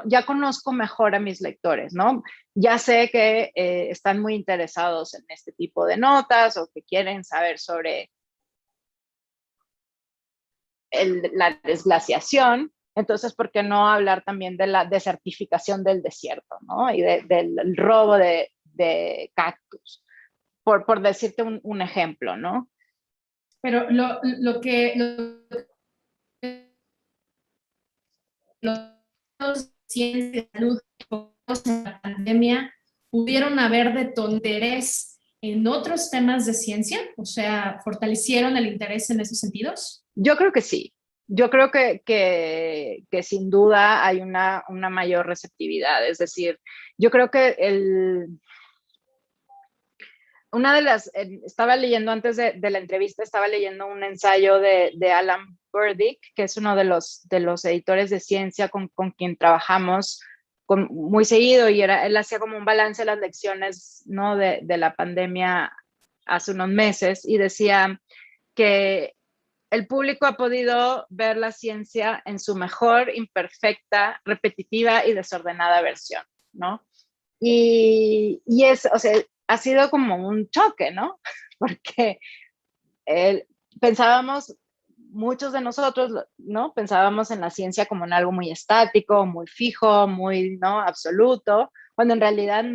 ya conozco mejor a mis lectores, ¿no? Ya sé que están muy interesados en este tipo de notas o que quieren saber sobre la desglaciación. Entonces, ¿por qué no hablar también de la desertificación del desierto, ¿no? Y del robo de cactus, por decirte un ejemplo, ¿no? Pero lo que los ciencia y salud en la pandemia pudieron haber de interés en otros temas de ciencia, o sea, fortalecieron el interés en esos sentidos. Yo creo que sí. Yo creo que sin duda hay una mayor receptividad. Es decir, yo creo que una de las, estaba leyendo antes de la entrevista, estaba leyendo un ensayo de Alan Burdick, que es uno de los editores de ciencia con quien trabajamos muy seguido, y él hacía como un balance de las lecciones, ¿no?, de la pandemia hace unos meses, y decía que el público ha podido ver la ciencia en su mejor, imperfecta, repetitiva y desordenada versión, ¿no? Y es, o sea, ha sido como un choque, ¿no? Porque pensábamos, muchos de nosotros, ¿no?, pensábamos en la ciencia como en algo muy estático, muy fijo, muy, ¿no?, absoluto, cuando en realidad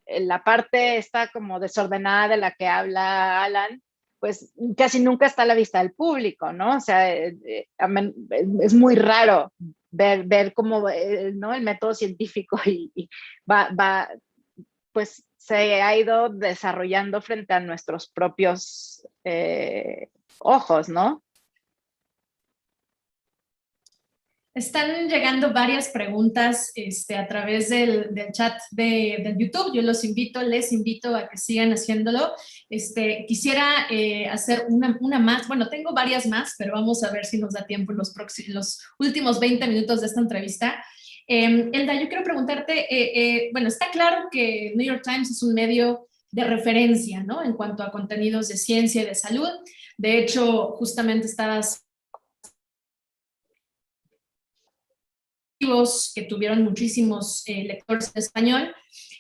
la parte está como desordenada de la que habla Alan, pues casi nunca está a la vista del público, ¿no? O sea, es muy raro ver cómo, ¿no?, el método científico y pues se ha ido desarrollando frente a nuestros propios ojos, ¿no? Están llegando varias preguntas a través del chat del YouTube. Yo les invito a que sigan haciéndolo. Quisiera hacer una más. Bueno, tengo varias más, pero vamos a ver si nos da tiempo en los últimos 20 minutos de esta entrevista. Elda, yo quiero preguntarte, bueno, está claro que New York Times es un medio de referencia, ¿no?, en cuanto a contenidos de ciencia y de salud. De hecho, justamente estabas que tuvieron muchísimos lectores en español,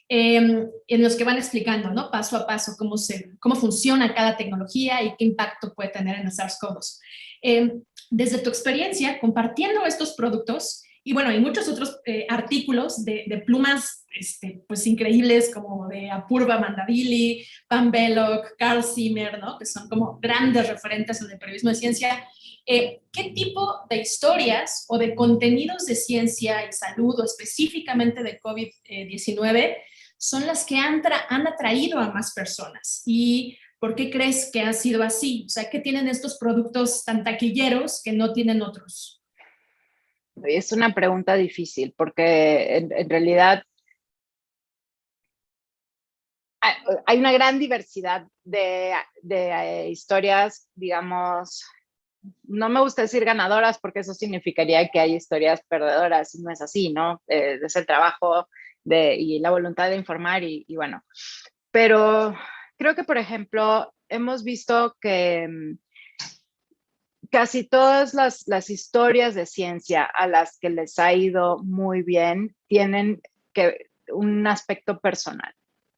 en los que van explicando, ¿no?, paso a paso cómo funciona cada tecnología y qué impacto puede tener en el SARS-CoV-2. Desde tu experiencia compartiendo estos productos, y bueno, hay muchos otros artículos de plumas pues increíbles, como de Apurva Mandavili, Pam Belloc, Carl Zimmer, ¿no?, que son como grandes referentes en el periodismo de ciencia. ¿Qué tipo de historias o de contenidos de ciencia y salud, o específicamente de COVID-19, son las que han atraído a más personas? ¿Y por qué crees que ha sido así? O sea, ¿qué tienen estos productos tan taquilleros que no tienen otros? Es una pregunta difícil porque en realidad hay una gran diversidad de historias, digamos, no me gusta decir ganadoras porque eso significaría que hay historias perdedoras, y no es así, ¿no? Es el trabajo y la voluntad de informar y bueno, pero creo que, por ejemplo, hemos visto que casi todas las historias de ciencia a las que les ha ido muy bien tienen un aspecto personal,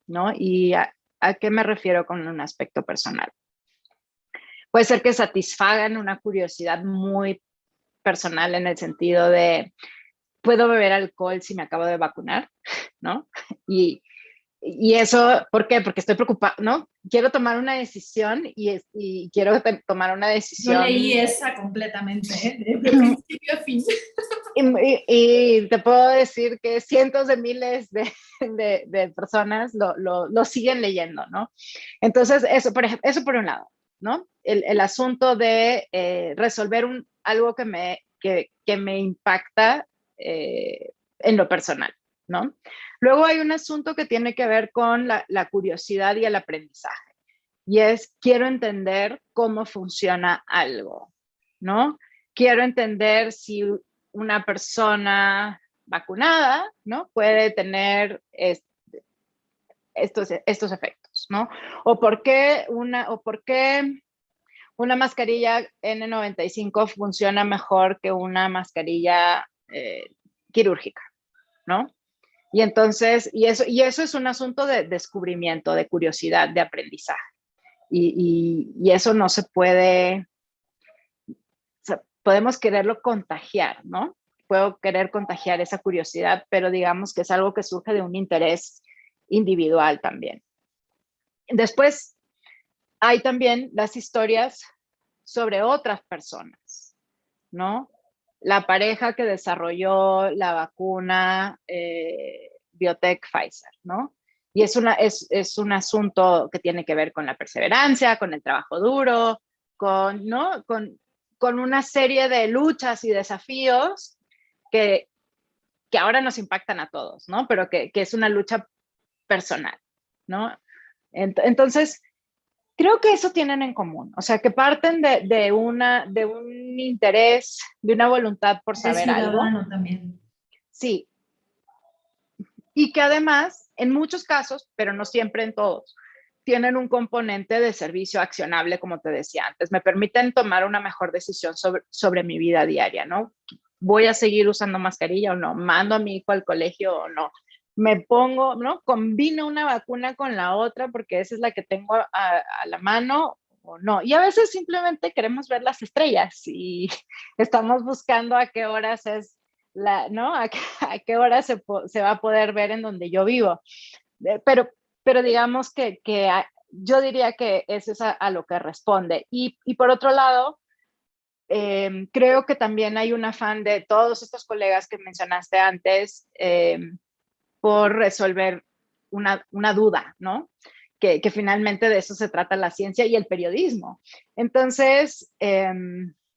¿no? ¿Y a qué me refiero con un aspecto personal? puede ser que satisfagan una curiosidad muy personal en el sentido de, ¿puedo beber alcohol si me acabo de vacunar? ¿No? Y eso, ¿por qué? Porque estoy preocupada, ¿no? Quiero tomar una decisión y quiero tomar una Yo decisión. leí esa completamente, de principio a fin. Y te puedo decir que cientos de miles de personas lo siguen leyendo, ¿no? Entonces, eso eso por un lado, ¿no? El asunto de resolver algo que me impacta en lo personal, ¿no? Luego hay un asunto que tiene que ver con la curiosidad y el aprendizaje. Y es, quiero entender cómo funciona algo, ¿no? Quiero entender si una persona vacunada, ¿no? Puede tener estos efectos, ¿no? O por qué una mascarilla N95 funciona mejor que una mascarilla quirúrgica, ¿no? Y entonces, y eso es un asunto de descubrimiento, de curiosidad, de aprendizaje. Y eso no se puede, o sea, podemos quererlo contagiar, ¿no? Puedo querer contagiar esa curiosidad, pero digamos que es algo que surge de un interés individual también. Después hay también las historias sobre otras personas, ¿no? La pareja que desarrolló la vacuna Biotech Pfizer, ¿no? Y es un asunto que tiene que ver con la perseverancia, con el trabajo duro, ¿no? Con una serie de luchas y desafíos que, que ahora nos impactan a todos, ¿no? Pero que es una lucha personal, ¿no? Entonces, creo que eso tienen en común, o sea, que parten de un interés, de una voluntad por De saber algo, ciudadano también. sí, y que además, en muchos casos, pero no siempre en todos, tienen un componente de servicio accionable, como te decía antes, me permiten tomar una mejor decisión sobre mi vida diaria, ¿no? ¿Voy a seguir usando mascarilla o no? ¿Mando a mi hijo al colegio o no? Me pongo, ¿no? Combino una vacuna con la otra porque esa es la que tengo a la mano o no. Y a veces simplemente queremos ver las estrellas y estamos buscando a qué horas es ¿no? A qué hora se va a poder ver en donde yo vivo. Pero digamos que yo diría que eso es a lo que responde. Y por otro lado, creo que también hay un afán de todos estos colegas que mencionaste antes por resolver una duda, ¿no? Que finalmente de eso se trata la ciencia y el periodismo. Entonces,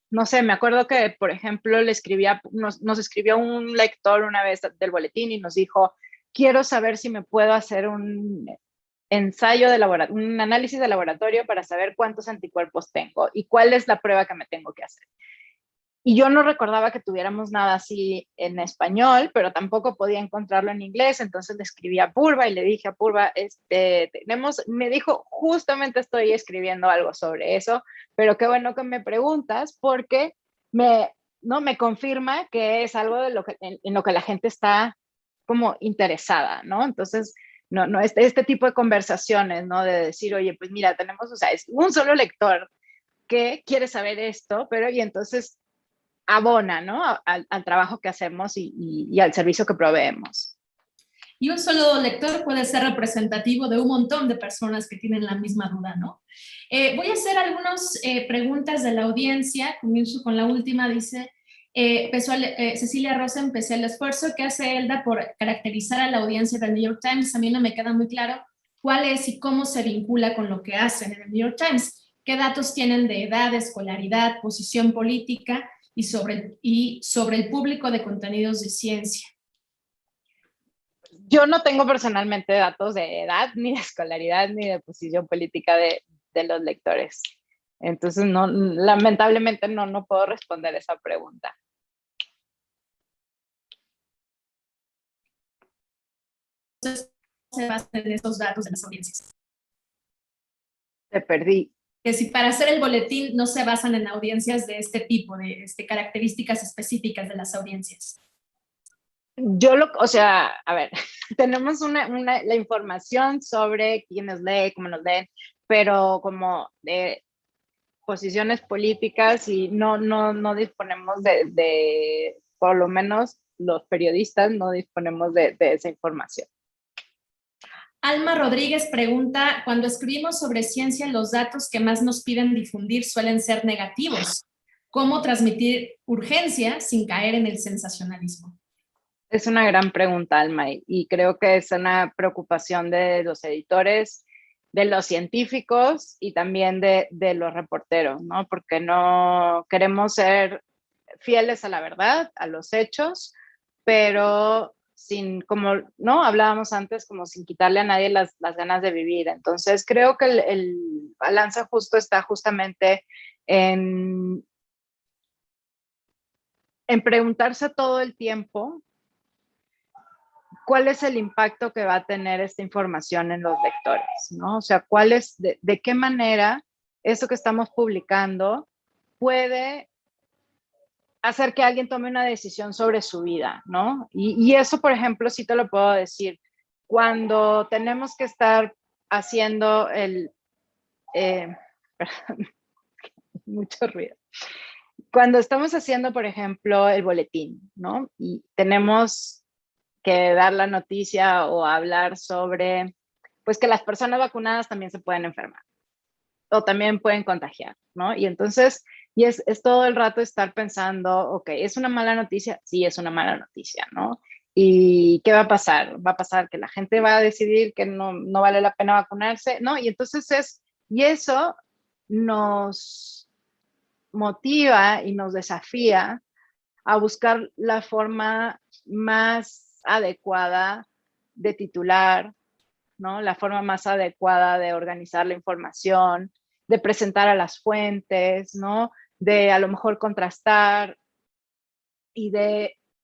no sé, me acuerdo que, por ejemplo, nos escribió un lector una vez del boletín y nos dijo, quiero saber si me puedo hacer un ensayo de laboratorio, un análisis de laboratorio para saber cuántos anticuerpos tengo y cuál es la prueba que me tengo que hacer. Y yo no recordaba que tuviéramos nada así en español, pero tampoco podía encontrarlo en inglés, entonces le escribí a Purva y le dije a Purva, me dijo, justamente estoy escribiendo algo sobre eso, pero qué bueno que me preguntas porque no, me confirma que es algo en lo que la gente está como interesada, ¿no? Entonces, no, este tipo de conversaciones, ¿no? De decir, oye, pues mira, tenemos, o sea, es un solo lector que quiere saber esto, pero y entonces abona, ¿no? Al trabajo que hacemos y al servicio que proveemos. Y un solo lector puede ser representativo de un montón de personas que tienen la misma duda, ¿no? Voy a hacer algunas preguntas de la audiencia. Comienzo con la última. Dice, Cecilia Rosa, empecé el esfuerzo que hace Elda por caracterizar a la audiencia del New York Times. A mí no me queda muy claro cuál es y cómo se vincula con lo que hacen en el New York Times. ¿Qué datos tienen de edad, escolaridad, posición política y sobre el público de contenidos de ciencia? Yo no tengo personalmente datos de edad, ni de escolaridad, ni de posición política de los lectores. Entonces, no, lamentablemente no puedo responder esa pregunta. Entonces, se basan en estos datos de las audiencias. Te perdí. Que si para hacer el boletín no se basan en audiencias de este tipo, de características específicas de las audiencias. O sea, a ver, tenemos la información sobre quiénes leen, cómo nos leen, pero como posiciones políticas y no disponemos por lo menos los periodistas, no disponemos de esa información. Alma Rodríguez pregunta, cuando escribimos sobre ciencia, los datos que más nos piden difundir suelen ser negativos. ¿Cómo transmitir urgencia sin caer en el sensacionalismo? Es una gran pregunta, Alma, y creo que es una preocupación de los editores, de los científicos y también de los reporteros, ¿no? Porque no queremos ser fieles a la verdad, a los hechos, pero sin, como no hablábamos antes, como sin quitarle a nadie las ganas de vivir. Entonces creo que el balance justo está justamente en preguntarse todo el tiempo cuál es el impacto que va a tener esta información en los lectores, ¿no? O sea, cuál es, de qué manera eso que estamos publicando puede hacer que alguien tome una decisión sobre su vida, ¿no? Y eso, por ejemplo, sí te lo puedo decir. Cuando tenemos que estar haciendo mucho ruido. Cuando estamos haciendo, por ejemplo, el boletín, ¿no? Y tenemos que dar la noticia o hablar sobre, pues que las personas vacunadas también se pueden enfermar o también pueden contagiar, ¿no? Y entonces, es todo el rato estar pensando, ok, ¿es una mala noticia? Sí, es una mala noticia, ¿no? ¿Y qué va a pasar? ¿Va a pasar que la gente va a decidir que no vale la pena vacunarse? ¿No? Y entonces y eso nos motiva y nos desafía a buscar la forma más adecuada de titular, ¿no? La forma más adecuada de organizar la información, de presentar a las fuentes, ¿no? De a lo mejor contrastar y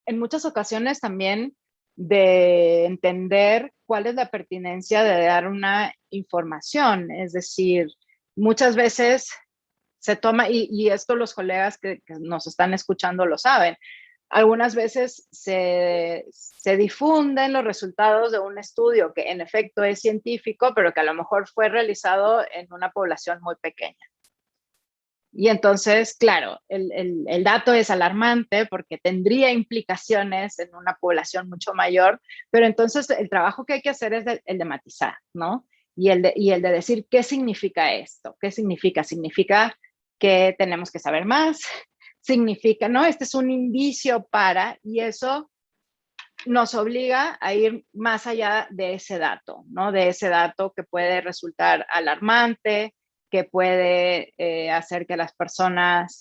en muchas ocasiones también, de entender cuál es la pertinencia de dar una información. Es decir, muchas veces se toma, y esto los colegas que nos están escuchando lo saben, algunas veces se difunden los resultados de un estudio que en efecto es científico, pero que a lo mejor fue realizado en una población muy pequeña. Y entonces, claro, el dato es alarmante porque tendría implicaciones en una población mucho mayor, pero entonces el trabajo que hay que hacer es el de matizar, ¿no? Y el de decir, ¿qué significa esto? ¿Qué significa? Significa que tenemos que saber más, significa, ¿no? Este es un indicio para, y eso nos obliga a ir más allá de ese dato, ¿no? De ese dato que puede resultar alarmante, que puede hacer que las personas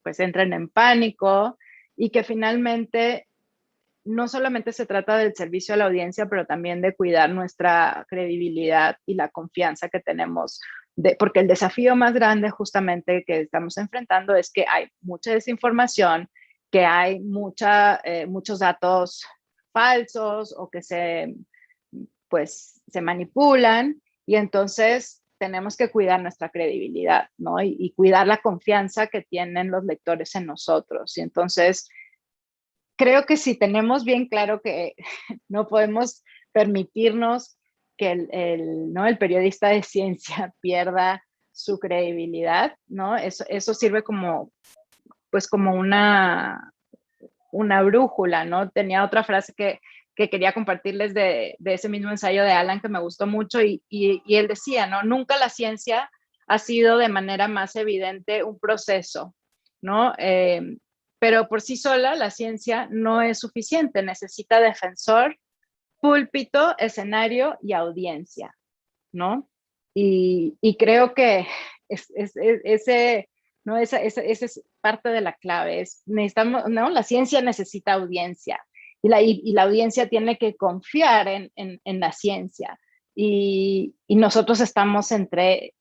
pues entren en pánico y que finalmente no solamente se trata del servicio a la audiencia, pero también de cuidar nuestra credibilidad y la confianza que tenemos. Porque el desafío más grande justamente que estamos enfrentando es que hay mucha desinformación, que hay muchos datos falsos o que pues, se manipulan y entonces tenemos que cuidar nuestra credibilidad, ¿no? Y cuidar la confianza que tienen los lectores en nosotros. Y entonces creo que si tenemos bien claro que no podemos permitirnos que ¿no? el periodista de ciencia pierda su credibilidad, ¿no? Eso sirve como, pues como una brújula, ¿no? Tenía otra frase que quería compartirles de ese mismo ensayo de Alan que me gustó mucho y él decía, ¿no? Nunca la ciencia ha sido de manera más evidente un proceso, ¿no? Pero por sí sola la ciencia no es suficiente, necesita defensor, púlpito, escenario y audiencia, ¿no? Y creo que ese, ¿no? Esa es parte de la clave. Necesitamos, ¿no? La ciencia necesita audiencia y la audiencia tiene que confiar en la ciencia. Y nosotros estamos entre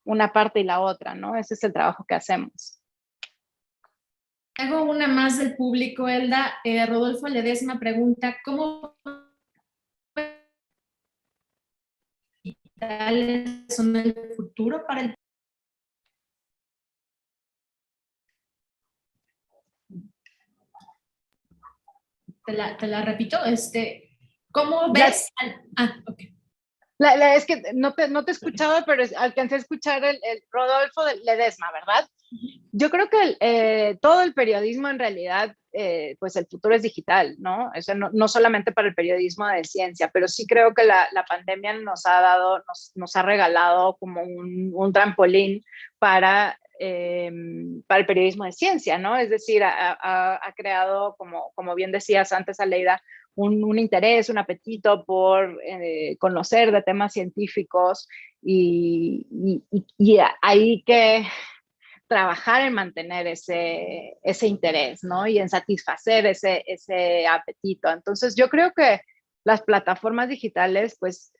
una parte y la otra, ¿no? Ese es el trabajo que hacemos. Hago una más del público, Elda. Rodolfo Ledesma pregunta, ¿cómo son el futuro para el... Te la repito, ¿cómo ves? Ya, Ok. Es que no te escuchaba, pero alcancé a escuchar el Rodolfo Ledesma, ¿verdad? Yo creo que todo el periodismo en realidad, pues el futuro es digital, ¿no? Eso no solamente para el periodismo de ciencia, pero sí creo que la pandemia nos ha dado, nos ha regalado como un trampolín para el periodismo de ciencia, ¿no? Es decir, ha creado, como bien decías antes, Aleida, un interés, un apetito por conocer de temas científicos y hay que trabajar en mantener ese interés, ¿no? Y en satisfacer ese apetito. Entonces, yo creo que las plataformas digitales, pues,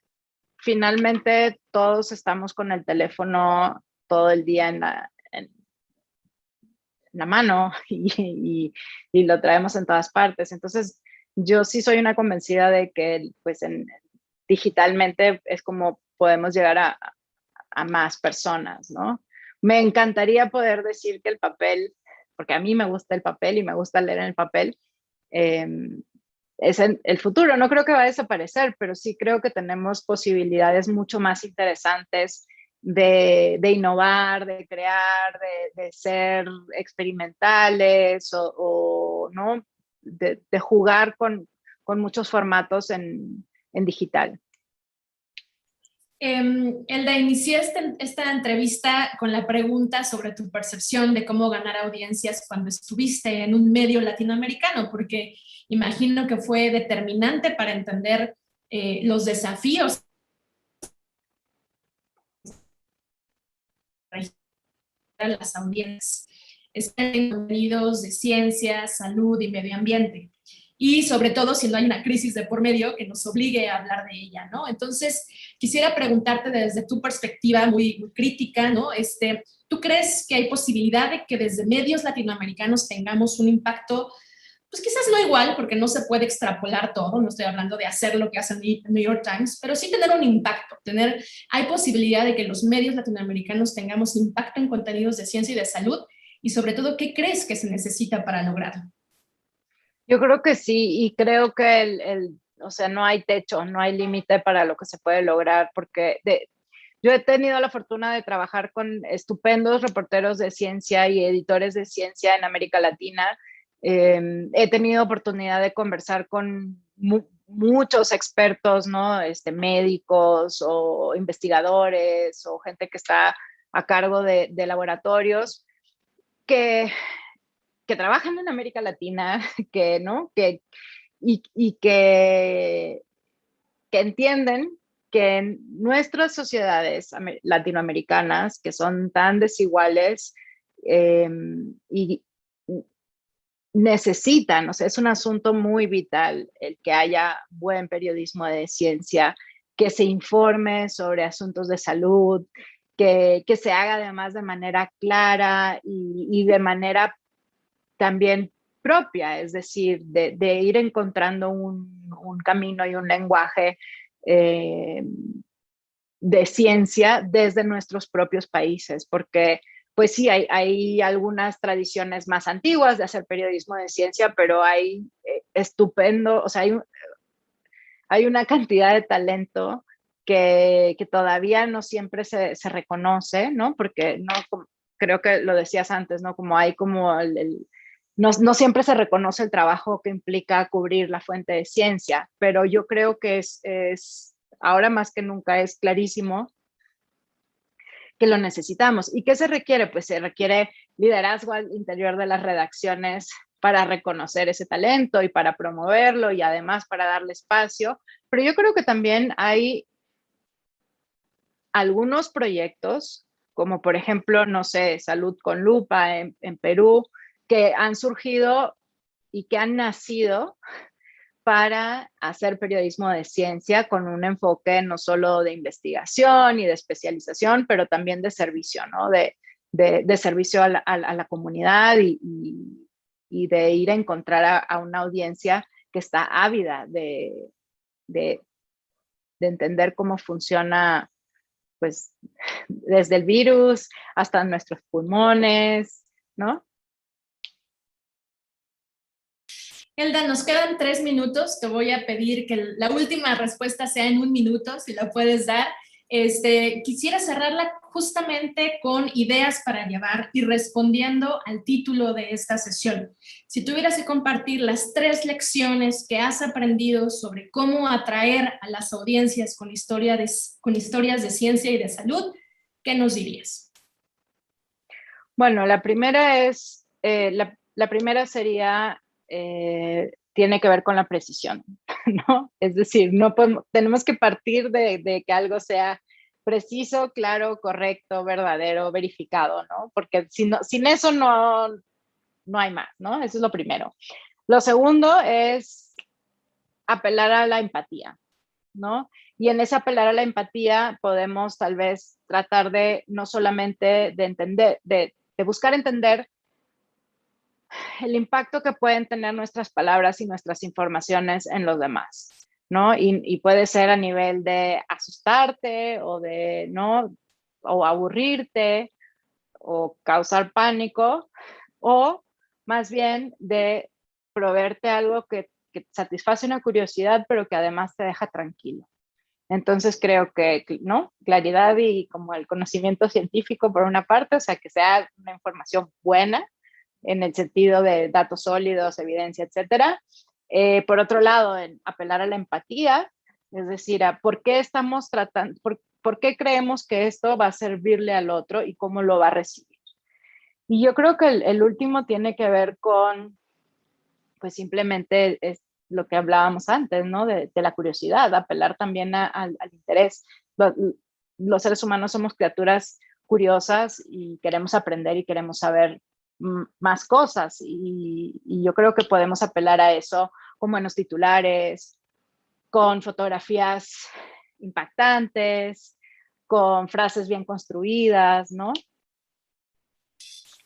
finalmente todos estamos con el teléfono todo el día en la mano y lo traemos en todas partes. Entonces, yo sí soy una convencida de que, pues, digitalmente es como podemos llegar a más personas, ¿no? Me encantaría poder decir que el papel, porque a mí me gusta el papel y me gusta leer en el papel, eh, es el futuro. No creo que va a desaparecer, pero sí creo que tenemos posibilidades mucho más interesantes de innovar, de crear, de ser experimentales o ¿no? De jugar con muchos formatos en digital. Elda, inicié esta entrevista con la pregunta sobre tu percepción de cómo ganar audiencias cuando estuviste en un medio latinoamericano, porque imagino que fue determinante para entender los desafíos a las audiencias, en contenidos de ciencia, salud y medio ambiente. Y sobre todo si no hay una crisis de por medio que nos obligue a hablar de ella, ¿no? Entonces, quisiera preguntarte desde tu perspectiva muy crítica, ¿no? ¿Tú crees que hay posibilidad de que desde medios latinoamericanos tengamos un impacto, pues quizás no igual, porque no se puede extrapolar todo, no estoy hablando de hacer lo que hace el New York Times, pero sí tener un impacto, hay posibilidad de que los medios latinoamericanos tengamos impacto en contenidos de ciencia y de salud, y sobre todo, ¿qué crees que se necesita para lograrlo? Yo creo que sí, y creo que o sea, no hay techo, no hay límite para lo que se puede lograr, porque yo he tenido la fortuna de trabajar con estupendos reporteros de ciencia y editores de ciencia en América Latina. He tenido oportunidad de conversar con muchos expertos, ¿no? Médicos o investigadores o gente que está a cargo de laboratorios que, que trabajan en América Latina, ¿no? Y que entienden que en nuestras sociedades latinoamericanas, que son tan desiguales y necesitan, o sea, es un asunto muy vital el que haya buen periodismo de ciencia, que se informe sobre asuntos de salud, que se haga además de manera clara y de manera también propia, es decir, de ir encontrando un camino y un lenguaje de ciencia desde nuestros propios países, porque pues sí, hay algunas tradiciones más antiguas de hacer periodismo de ciencia, pero hay estupendo, o sea, hay una cantidad de talento que todavía no siempre se reconoce, ¿no? Porque no, creo que lo decías antes, ¿no? Como hay como no siempre se reconoce el trabajo que implica cubrir la fuente de ciencia, pero yo creo que es ahora más que nunca es clarísimo que lo necesitamos. ¿Y qué se requiere? Pues se requiere liderazgo al interior de las redacciones para reconocer ese talento y para promoverlo y además para darle espacio. Pero yo creo que también hay algunos proyectos, como por ejemplo, no sé, Salud con Lupa en Perú, que han surgido y que han nacido para hacer periodismo de ciencia con un enfoque no solo de investigación y de especialización, pero también de servicio, ¿no? De servicio a la comunidad y de ir a encontrar a una audiencia que está ávida de entender cómo funciona, pues, desde el virus hasta nuestros pulmones, ¿no? Elda, nos quedan 3 minutos. Te voy a pedir que la última respuesta sea en 1 minuto, si la puedes dar. Quisiera cerrarla justamente con ideas para llevar y respondiendo al título de esta sesión. Si tuvieras que compartir las 3 lecciones que has aprendido sobre cómo atraer a las audiencias con historias de ciencia y de salud, ¿qué nos dirías? Bueno, la primera es, la primera sería, tiene que ver con la precisión, ¿no? Es decir, no podemos, tenemos que partir de que algo sea preciso, claro, correcto, verdadero, verificado, ¿no? Porque sin eso no hay más, ¿no? Eso es lo primero. Lo segundo es apelar a la empatía, ¿no? Y en ese apelar a la empatía podemos tal vez tratar de no solamente de entender, de buscar entender el impacto que pueden tener nuestras palabras y nuestras informaciones en los demás, ¿no? Y puede ser a nivel de asustarte o de, ¿no? O aburrirte o causar pánico, o más bien de proveerte algo que satisface una curiosidad, pero que además te deja tranquilo. Entonces creo que, ¿no? Claridad y como el conocimiento científico por una parte, o sea, que sea una información buena en el sentido de datos sólidos, evidencia, etcétera. Por otro lado, en apelar a la empatía, es decir, a por qué estamos tratando, por qué creemos que esto va a servirle al otro y cómo lo va a recibir. Y yo creo que el último tiene que ver con, pues simplemente es lo que hablábamos antes, ¿no? De la curiosidad, apelar también al interés. Los seres humanos somos criaturas curiosas y queremos aprender y queremos saber más cosas. Y yo creo que podemos apelar a eso con buenos titulares, con fotografías impactantes, con frases bien construidas, ¿no?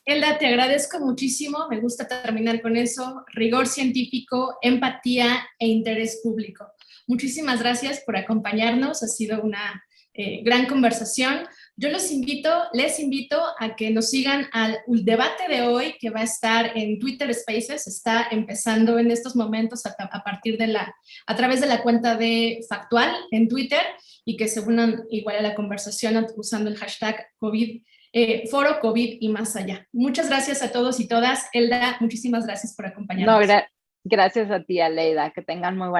Elda, te agradezco muchísimo, me gusta terminar con eso, rigor científico, empatía e interés público. Muchísimas gracias por acompañarnos, ha sido una gran conversación. Yo les invito a que nos sigan al debate de hoy que va a estar en Twitter Spaces, está empezando en estos momentos a través de la cuenta de Factual en Twitter y que se unan igual a la conversación usando el hashtag COVID. Foro COVID y más allá. Muchas gracias a todos y todas. Elda, muchísimas gracias por acompañarnos. No, gracias a ti, Aleida. Que tengan muy buena